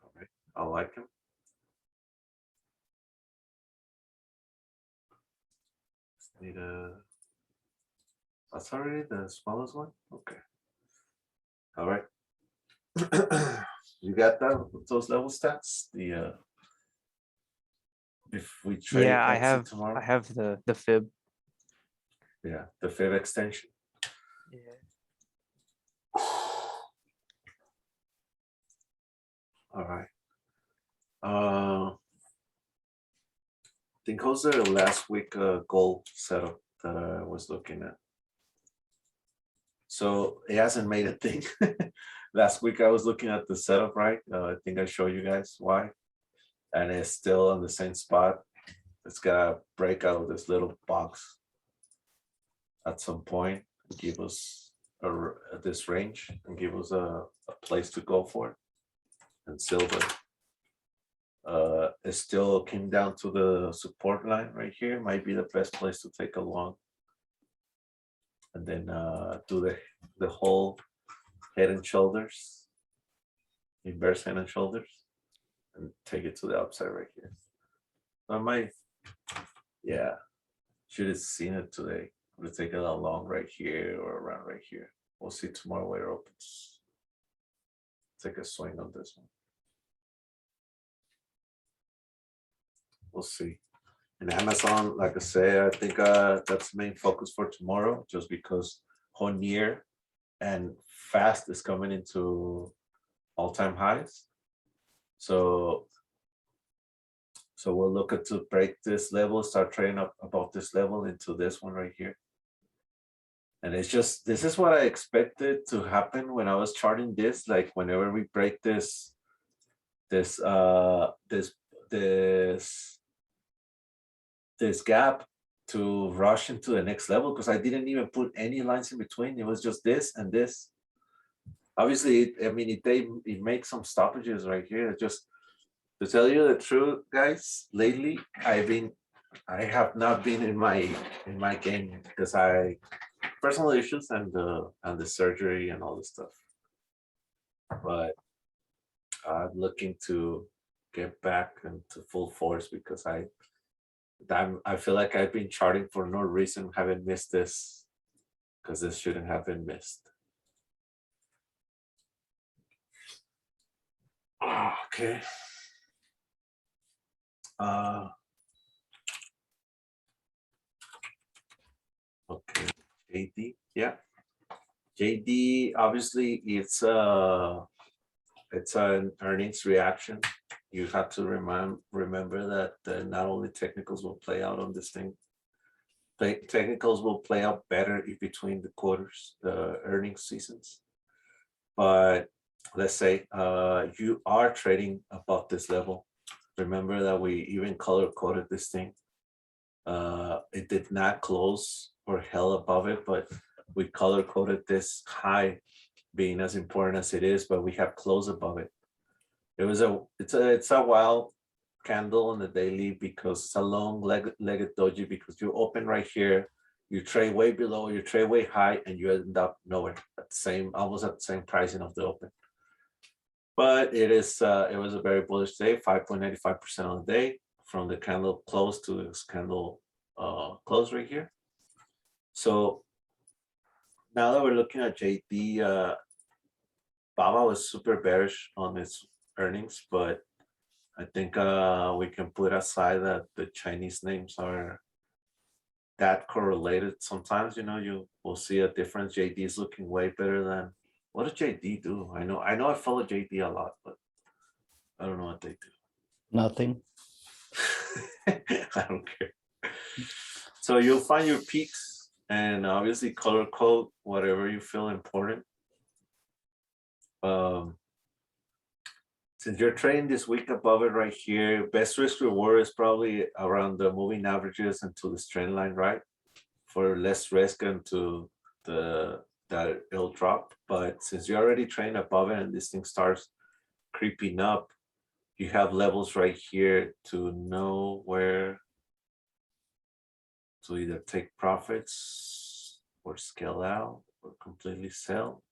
Speaker 2: all right, I like them. Need a. That's already the smallest one. Okay. All right. You got those level stats? The if we trade
Speaker 3: Yeah,
Speaker 2: Etsy tomorrow.
Speaker 3: I have the fib.
Speaker 2: Yeah, the fib extension.
Speaker 3: Yeah.
Speaker 2: All right. I think was the last week goal setup that I was looking at. So it hasn't made a thing. Last week I was looking at the setup, right? I think I showed you guys why. And it's still on the same spot. It's gotta break out of this little box at some point, give us this range and give us a place to go for. And silver. It still came down to the support line right here. Might be the best place to take a long. And then do the whole head and shoulders, inverse head and shoulders, and take it to the upside right here. I might, yeah, should have seen it today. I'm gonna take it along right here or around right here. We'll see tomorrow where it opens. Take a swing on this one. We'll see. And Amazon, like I say, I think that's the main focus for tomorrow, just because Honier and Fast is coming into all-time highs. So we'll look at to break this level, start trading up above this level into this one right here. And it's just, this is what I expected to happen when I was charting this, like whenever we break this gap to rush into the next level, because I didn't even put any lines in between. It was just this and this. Obviously, I mean, it makes some stoppages right here. Just to tell you the truth, guys, lately I have not been in my game because I personal issues and the surgery and all this stuff. But I'm looking to get back into full force because I feel like I've been charting for no reason, haven't missed this because this shouldn't have been missed. Okay. Okay, JD, yeah. JD, obviously it's an earnings reaction. You have to remember that not only technicals will play out on this thing. Technicals will play out better in between the quarters, the earnings seasons. But let's say you are trading above this level. Remember that we even color coded this thing. It did not close or held above it, but we color coded this high being as important as it is, but we have closed above it. It's a wild candle on the daily because it's a long legged doji because you open right here, you trade way below, you trade way high, and you end up nowhere at the same, almost at the same pricing of the open. But it was a very bullish day, 5.95% on the day from the candle close to this candle close right here. So now that we're looking at JD, Baba was super bearish on its earnings, but I think we can put aside that the Chinese names are that correlated. Sometimes, you will see a difference. JD is looking way better than, what does JD do? I know I follow JD a lot, but I don't know what they do.
Speaker 1: Nothing.
Speaker 2: I don't care. So you'll find your peaks and obviously color code whatever you feel important. Since you're trading this week above it right here, best risk reward is probably around the moving averages and to this trend line, right? For less risk and to that it'll drop. But since you're already trading above it and this thing starts creeping up, you have levels right here to know where to either take profits or scale out or completely sell.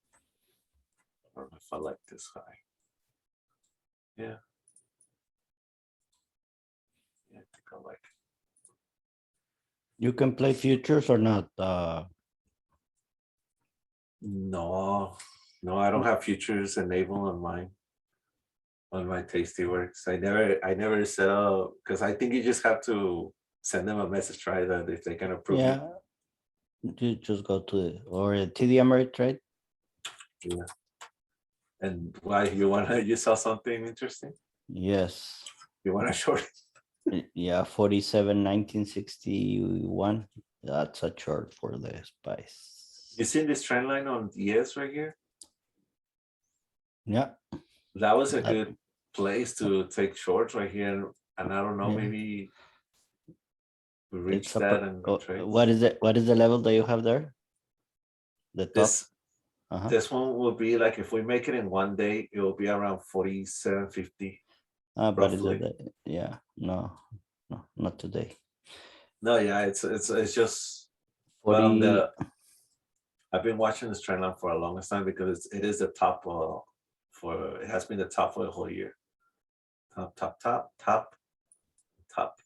Speaker 2: I don't know if I like this high. Yeah. Yeah, I think I like it.
Speaker 1: You can play futures or not?
Speaker 2: No, I don't have futures enabled on mine. On my Tasty Works. I never set up because I think you just have to send them a message, right? That if they can approve it.
Speaker 1: Yeah. You just go to the or a TD Ameritrade.
Speaker 2: Yeah. And why you saw something interesting?
Speaker 1: Yes.
Speaker 2: You want to short it?
Speaker 1: Yeah, 47, 1961. That's a chart for the spice.
Speaker 2: You seen this trend line on DS right here?
Speaker 1: Yeah.
Speaker 2: That was a good place to take shorts right here. And I don't know,
Speaker 1: Yeah.
Speaker 2: maybe we reach
Speaker 1: It's
Speaker 2: that and trade.
Speaker 1: what is it? What is the level that you have there? The top.
Speaker 2: This one will be like if we make it in one day, it will be around 47.50.
Speaker 1: But is it? Yeah. No, not today.
Speaker 2: No, yeah, it's just
Speaker 1: 40.
Speaker 2: I've been watching this trend line for a longest time because it is the top it has been the top for the whole year. Top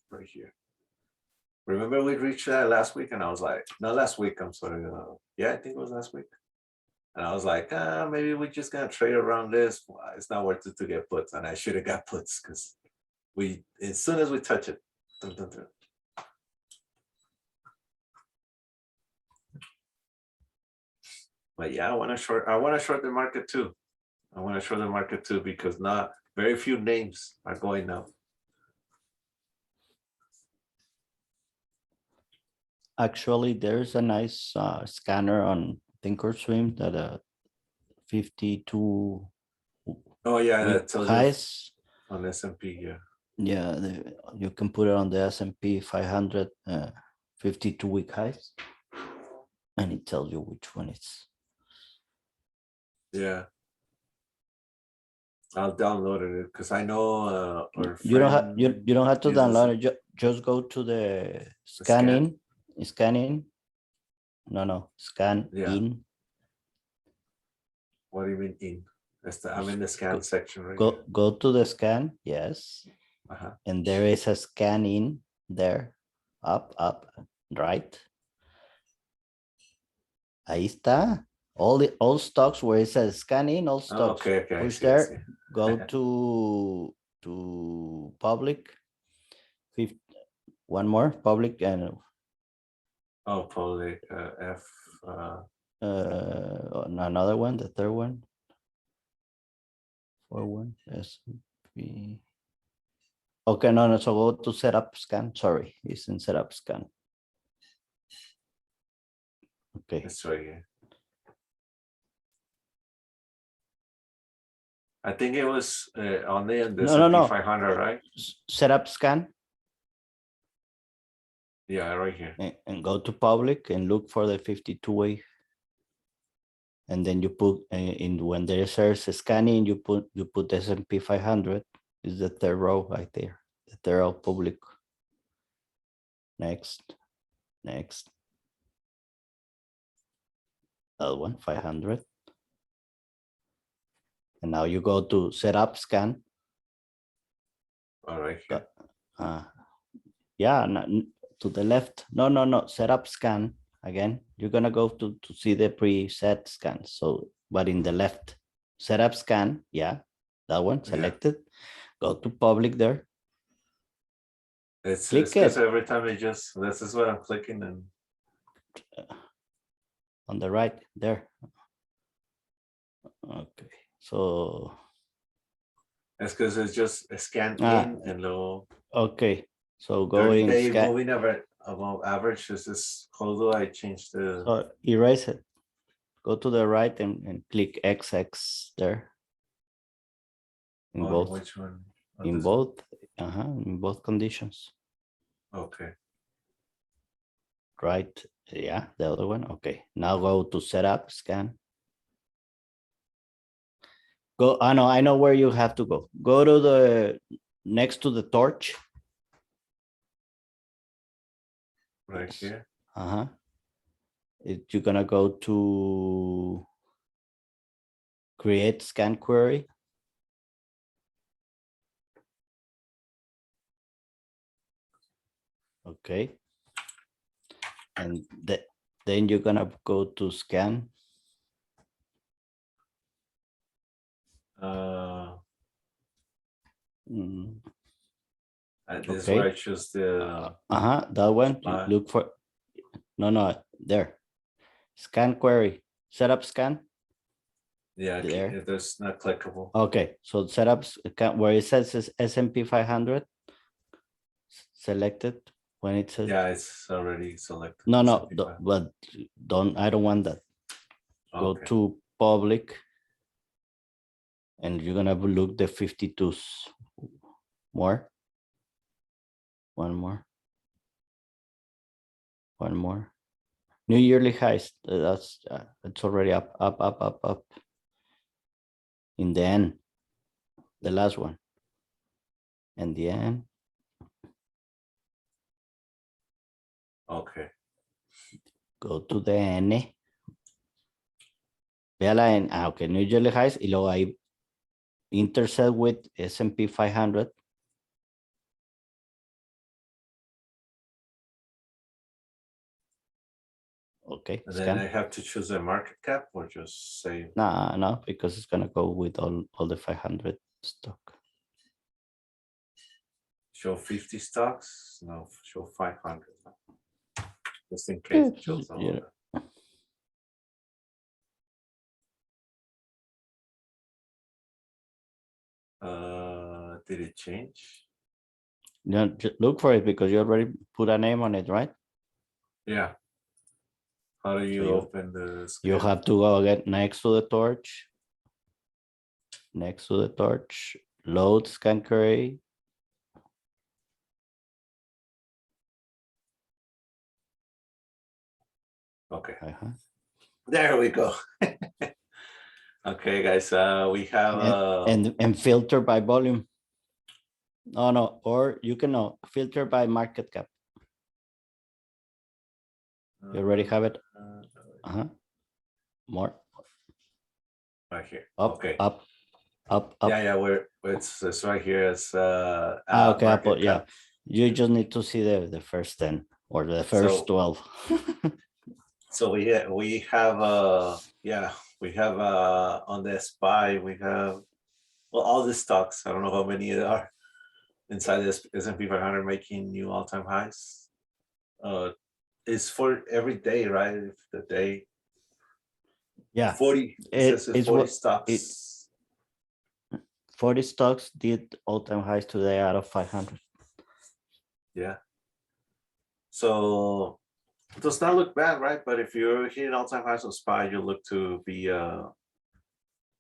Speaker 2: right here. Remember we reached that last week and I was like, not last week, I'm sorry. Yeah, I think it was last week. And I was like, maybe we're just gonna trade around this. Well, it's not worth it to get puts. And I should have got puts because as soon as we touch it, dun, dun, dun. But yeah, I want to short the market too. I want to short the market too because not very few names are going up.
Speaker 1: Actually, there's a nice scanner on Thinkorswim that 52
Speaker 2: Oh yeah,
Speaker 1: week
Speaker 2: that tells
Speaker 1: highs.
Speaker 2: you on S&P, yeah.
Speaker 1: Yeah, you can put it on the S&P 500 52 week highs, and it tells you which one it's.
Speaker 2: Yeah. I'll download it because I know
Speaker 1: You don't have you don't have to download it. Just go to the scanning. No, scan
Speaker 2: Yeah.
Speaker 1: in.
Speaker 2: What do you mean in? I'm in the scan section right
Speaker 1: Go to the scan, yes.
Speaker 2: here.
Speaker 1: And there is a scan in there, up, right. Ahí está. All stocks where it says scan in, all
Speaker 2: Oh,
Speaker 1: stocks.
Speaker 2: okay, okay. I
Speaker 1: Push
Speaker 2: see, I see.
Speaker 1: there, go to public. One more public and
Speaker 2: Oh, public F.
Speaker 1: another one, the third one. Forward, S&P. Okay, no, so go to setup scan. Sorry, it's in setup scan. Okay,
Speaker 2: It's right here. I think it was only in the
Speaker 1: No.
Speaker 2: S&P 500, right?
Speaker 1: Setup scan
Speaker 2: Yeah, right here.
Speaker 1: and go to public and look for the 52-way. And then you put in when there says scanning, you put S&P 500 is the third row right there. The third row public. Next. Other one 500. And now you go to setup scan.
Speaker 2: All right here.
Speaker 1: Yeah, to the left. No. Setup scan again. You're gonna go to see the preset scan. So, but in the left, setup scan. Yeah, that one selected. Go to public there.
Speaker 2: It's
Speaker 1: Click
Speaker 2: because
Speaker 1: it
Speaker 2: every time this is what I'm clicking and
Speaker 1: on the right there. Okay, so
Speaker 2: it's because it's just a scan in and low.
Speaker 1: okay, so go in scan.
Speaker 2: Moving above average. This is how do I change the?
Speaker 1: So erase it. Go to the right and click XX there. In
Speaker 2: On
Speaker 1: both.
Speaker 2: which one? On
Speaker 1: In
Speaker 2: this one?
Speaker 1: both. In both conditions.
Speaker 2: Okay.
Speaker 1: Right. Yeah, the other one. Okay. Now go to setup scan. Go. I know where you have to go. Go to the next to the torch.
Speaker 2: Right here.
Speaker 1: You're gonna go to create scan query. Okay. And then you're gonna go to scan.
Speaker 2: This is
Speaker 1: Okay.
Speaker 2: where I choose the.
Speaker 1: That one. Look for. No. There. Scan query. Setup scan.
Speaker 2: Yeah,
Speaker 1: There.
Speaker 2: there's not clickable.
Speaker 1: Okay, so setups where it says S&P 500 selected when it says.
Speaker 2: Yeah, it's already selected.
Speaker 1: No, but I don't want that. Go to public and you're gonna look the 52s. More. One more. New yearly highs. That's it's already up. In the end, the last one. And the end.
Speaker 2: Okay.
Speaker 1: Go to the N. Véala en, okay, New Yearly highs y luego ahí intersect with S&P 500. Okay.
Speaker 2: And then I have to choose a market cap or just say.
Speaker 1: No, because it's gonna go with all the 500 stock.
Speaker 2: Show 50 stocks? No, show 500. Just in case it shows all of them. Did it change?
Speaker 1: Yeah, look for it because you already put a name on it, right?
Speaker 2: Yeah. How do you open the scan?
Speaker 1: You have to go again next to the torch. Next to the torch, load scan query.
Speaker 2: Okay. There we go. Okay, guys, we have
Speaker 1: and filter by volume. No, or you can filter by market cap. You already have it. More.
Speaker 2: Right here.
Speaker 1: Up,
Speaker 2: Okay.
Speaker 1: up. Up,
Speaker 2: Yeah,
Speaker 1: up.
Speaker 2: yeah, it's right here. It's
Speaker 1: Okay,
Speaker 2: market
Speaker 1: Apple, yeah.
Speaker 2: cap.
Speaker 1: You just need to see the first 10 or the first
Speaker 2: So
Speaker 1: 12.
Speaker 2: so we have yeah, we have on the SPY we have, well, all the stocks. I don't know how many there are inside this S&P 500 making new all-time highs. It's for every day, right? If the day
Speaker 1: Yeah,
Speaker 2: 40, it says it's
Speaker 1: it's
Speaker 2: 40
Speaker 1: what it
Speaker 2: stocks.
Speaker 1: 40 stocks did all-time highs today out of 500.
Speaker 2: Yeah. So it does not look bad, right? But if you're hitting all-time highs on SPY, you look to be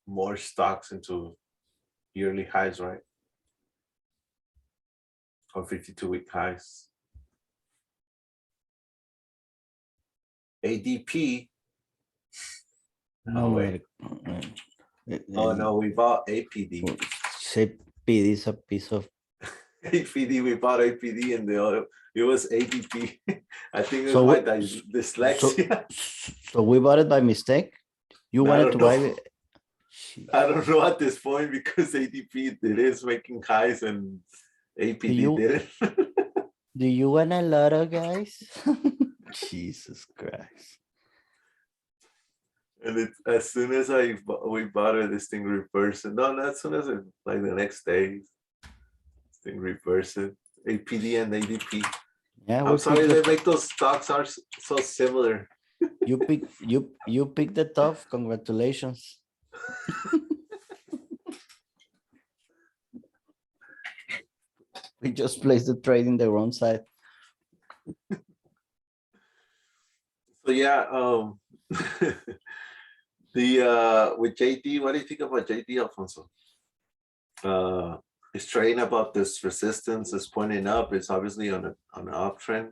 Speaker 2: more stocks into yearly highs, right? Or 52-week highs. ADP.
Speaker 1: No,
Speaker 2: Oh,
Speaker 1: no,
Speaker 2: wait. Oh, no, we bought APD.
Speaker 1: CPD is a piece of.
Speaker 2: APD, we bought APD and the other, it was ADP. I think it was
Speaker 1: So
Speaker 2: my
Speaker 1: so
Speaker 2: dyslexia.
Speaker 1: so we bought it by mistake. You
Speaker 2: I
Speaker 1: wanted
Speaker 2: don't
Speaker 1: to buy
Speaker 2: know.
Speaker 1: it.
Speaker 2: I don't know at this point because ADP it is making highs and APD
Speaker 1: you-
Speaker 2: didn't.
Speaker 1: Do you want a lotto, guys? Jesus Christ.
Speaker 2: And it, as soon as we bought it, this thing reversed. No, not as soon as it, like the next day, this thing reversed it. APD and ADP.
Speaker 1: Yeah,
Speaker 2: I'm sorry they make those stocks are so similar.
Speaker 1: you picked the top. Congratulations. We just placed the trade in the wrong side.
Speaker 2: So yeah, the with JD, what do you think about JD, Alfonso? It's trading about this resistance is pointing up. It's obviously on an uptrend.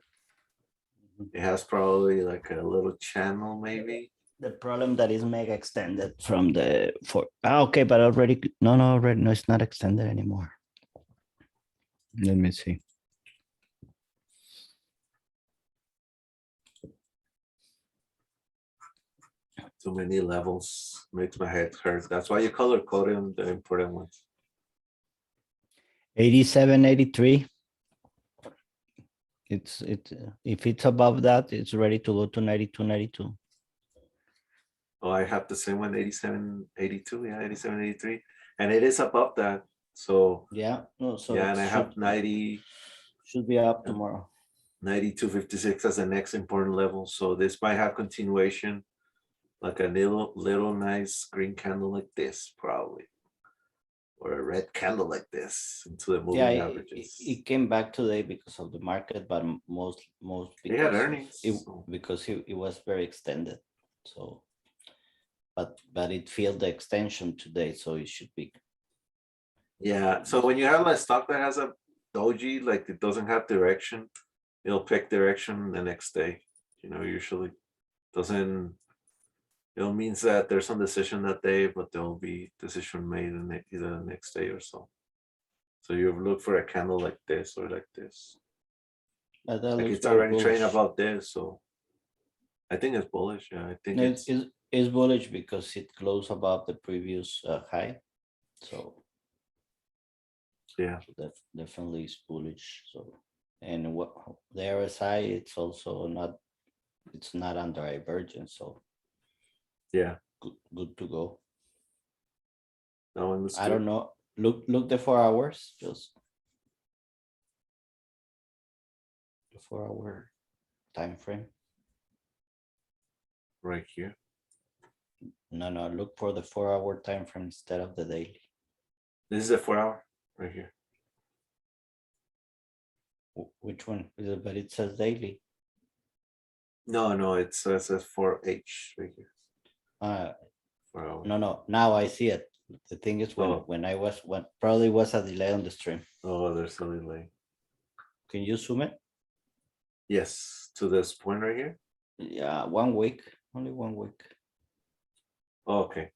Speaker 2: It has probably like a little channel, maybe.
Speaker 1: The problem that is mega extended from the okay, but already already no, it's not extended anymore. Let me see.
Speaker 2: Too many levels makes my head hurt. That's why you color code the important ones.
Speaker 1: 87, 83. It's if it's above that, it's ready to go to 92, 92.
Speaker 2: Oh, I have the same one, 87, 82. Yeah, 87, 83. And it is above that. So
Speaker 1: Yeah, no, so
Speaker 2: yeah, and I have 90.
Speaker 1: Should be up tomorrow.
Speaker 2: 92.56 as the next important level. So this might have continuation, like a little nice green candle like this, probably. Or a red candle like this into the moving
Speaker 1: Yeah,
Speaker 2: averages.
Speaker 1: it came back today because of the market, but most
Speaker 2: They had
Speaker 1: because
Speaker 2: earnings.
Speaker 1: because it was very extended. So but it filled the extension today, so it should be.
Speaker 2: Yeah. So when you have a stock that has a doji, like it doesn't have direction, it'll pick direction the next day. Usually doesn't. It means that there's some decision that day, but there will be decision made in either the next day or so. So you look for a candle like this or like this.
Speaker 1: But that
Speaker 2: Like
Speaker 1: looks
Speaker 2: it's
Speaker 1: very
Speaker 2: already trading
Speaker 1: bullish.
Speaker 2: about this, so I think it's bullish. Yeah, I think
Speaker 1: It's bullish because it closed above the previous high. So
Speaker 2: yeah.
Speaker 1: definitely is bullish. So and what the RSI, it's also not, it's not under divergence. So
Speaker 2: Yeah,
Speaker 1: good to go.
Speaker 2: that one was
Speaker 1: I
Speaker 2: good.
Speaker 1: don't know. Look the 4 hours, just the 4 hour time frame.
Speaker 2: Right here.
Speaker 1: No, look for the 4 hour time frame instead of the daily.
Speaker 2: This is a 4 hour right here.
Speaker 1: Which one is it? But it says daily.
Speaker 2: No, it says 4H right here. 4 hour.
Speaker 1: No, now I see it. The thing is when I was probably was a delay on the stream.
Speaker 2: Oh, there's a delay.
Speaker 1: Can you zoom it?
Speaker 2: Yes, to this point right here.
Speaker 1: Yeah, 1 week, only 1 week.
Speaker 2: Oh, okay.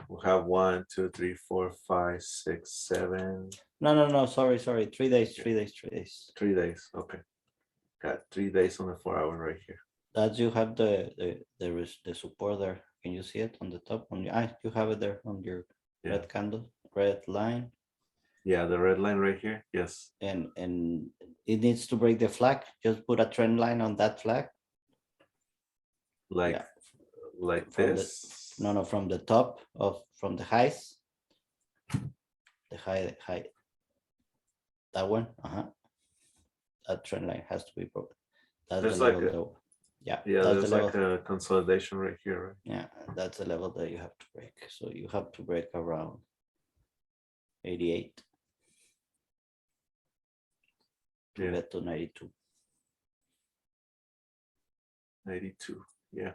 Speaker 2: We'll have 1, 2, 3, 4, 5, 6, 7.
Speaker 1: No, sorry. 3 days, 3 days, 3 days.
Speaker 2: 3 days. Okay. Got 3 days on the 4 hour right here.
Speaker 1: That you have the support there. Can you see it on the top? You have it there on your red candle red line,
Speaker 2: Yeah, the red line right here. Yes.
Speaker 1: and it needs to break the flag. Just put a trend line on that flag.
Speaker 2: Like,
Speaker 1: Yeah.
Speaker 2: like
Speaker 1: From the-
Speaker 2: this.
Speaker 1: No, from the top from the highs. The high, that one, that trend line has to be broken. That's the
Speaker 2: There's like
Speaker 1: level
Speaker 2: a-
Speaker 1: though. Yeah,
Speaker 2: Yeah,
Speaker 1: that's the
Speaker 2: there's
Speaker 1: level.
Speaker 2: like a consolidation right here, right?
Speaker 1: Yeah, that's the level that you have to break. So you have to break around 88 to
Speaker 2: Yeah.
Speaker 1: get to 92.
Speaker 2: 92. Yeah.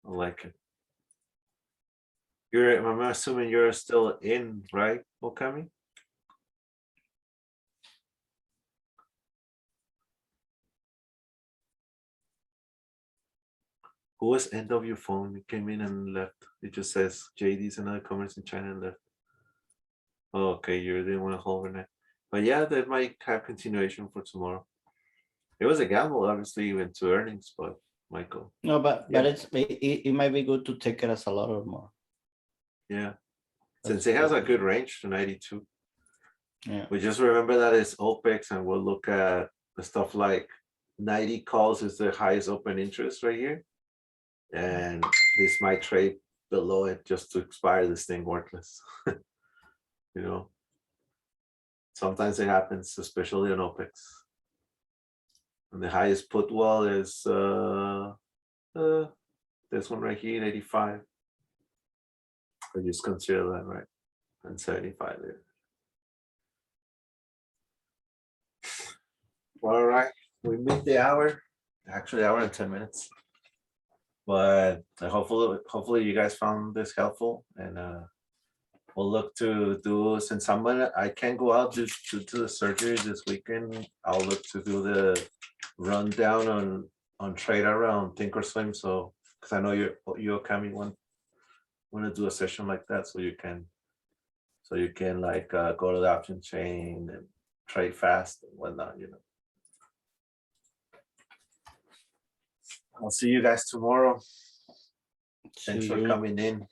Speaker 2: I like it. I'm assuming you're still in, right, Okami? Who was NW phone? It came in and left. It just says JD's another commerce in China and left. Oh, okay, you didn't want to hold overnight. But yeah, that might have continuation for tomorrow. It was a gamble, obviously, you went to earnings, but Michael,
Speaker 1: No, but
Speaker 2: Yeah.
Speaker 1: it might be good to take it as a lot or more.
Speaker 2: yeah.
Speaker 1: That's
Speaker 2: Since it has a
Speaker 1: good.
Speaker 2: good range to 92,
Speaker 1: Yeah,
Speaker 2: we just remember that it's OPEX and we'll look at the stuff like 90 calls is the highest open interest right here. And this might trade below it just to expire this thing worthless. You know, sometimes it happens, especially on OPEX. And the highest put wall is this one right here, 85. I just consider that, right? And 75 there. All right, we made the hour, actually hour and 10 minutes. But hopefully you guys found this helpful, and we'll look to do, since I can't go out due to the surgery this weekend, I'll look to do the rundown on trade around Thinkorswim. So, because I know you're coming want to do a session like that, so you can like go to the option chain and trade fast and whatnot, you know. I'll see you guys tomorrow. Thanks
Speaker 1: See
Speaker 2: for
Speaker 1: you.
Speaker 2: coming in.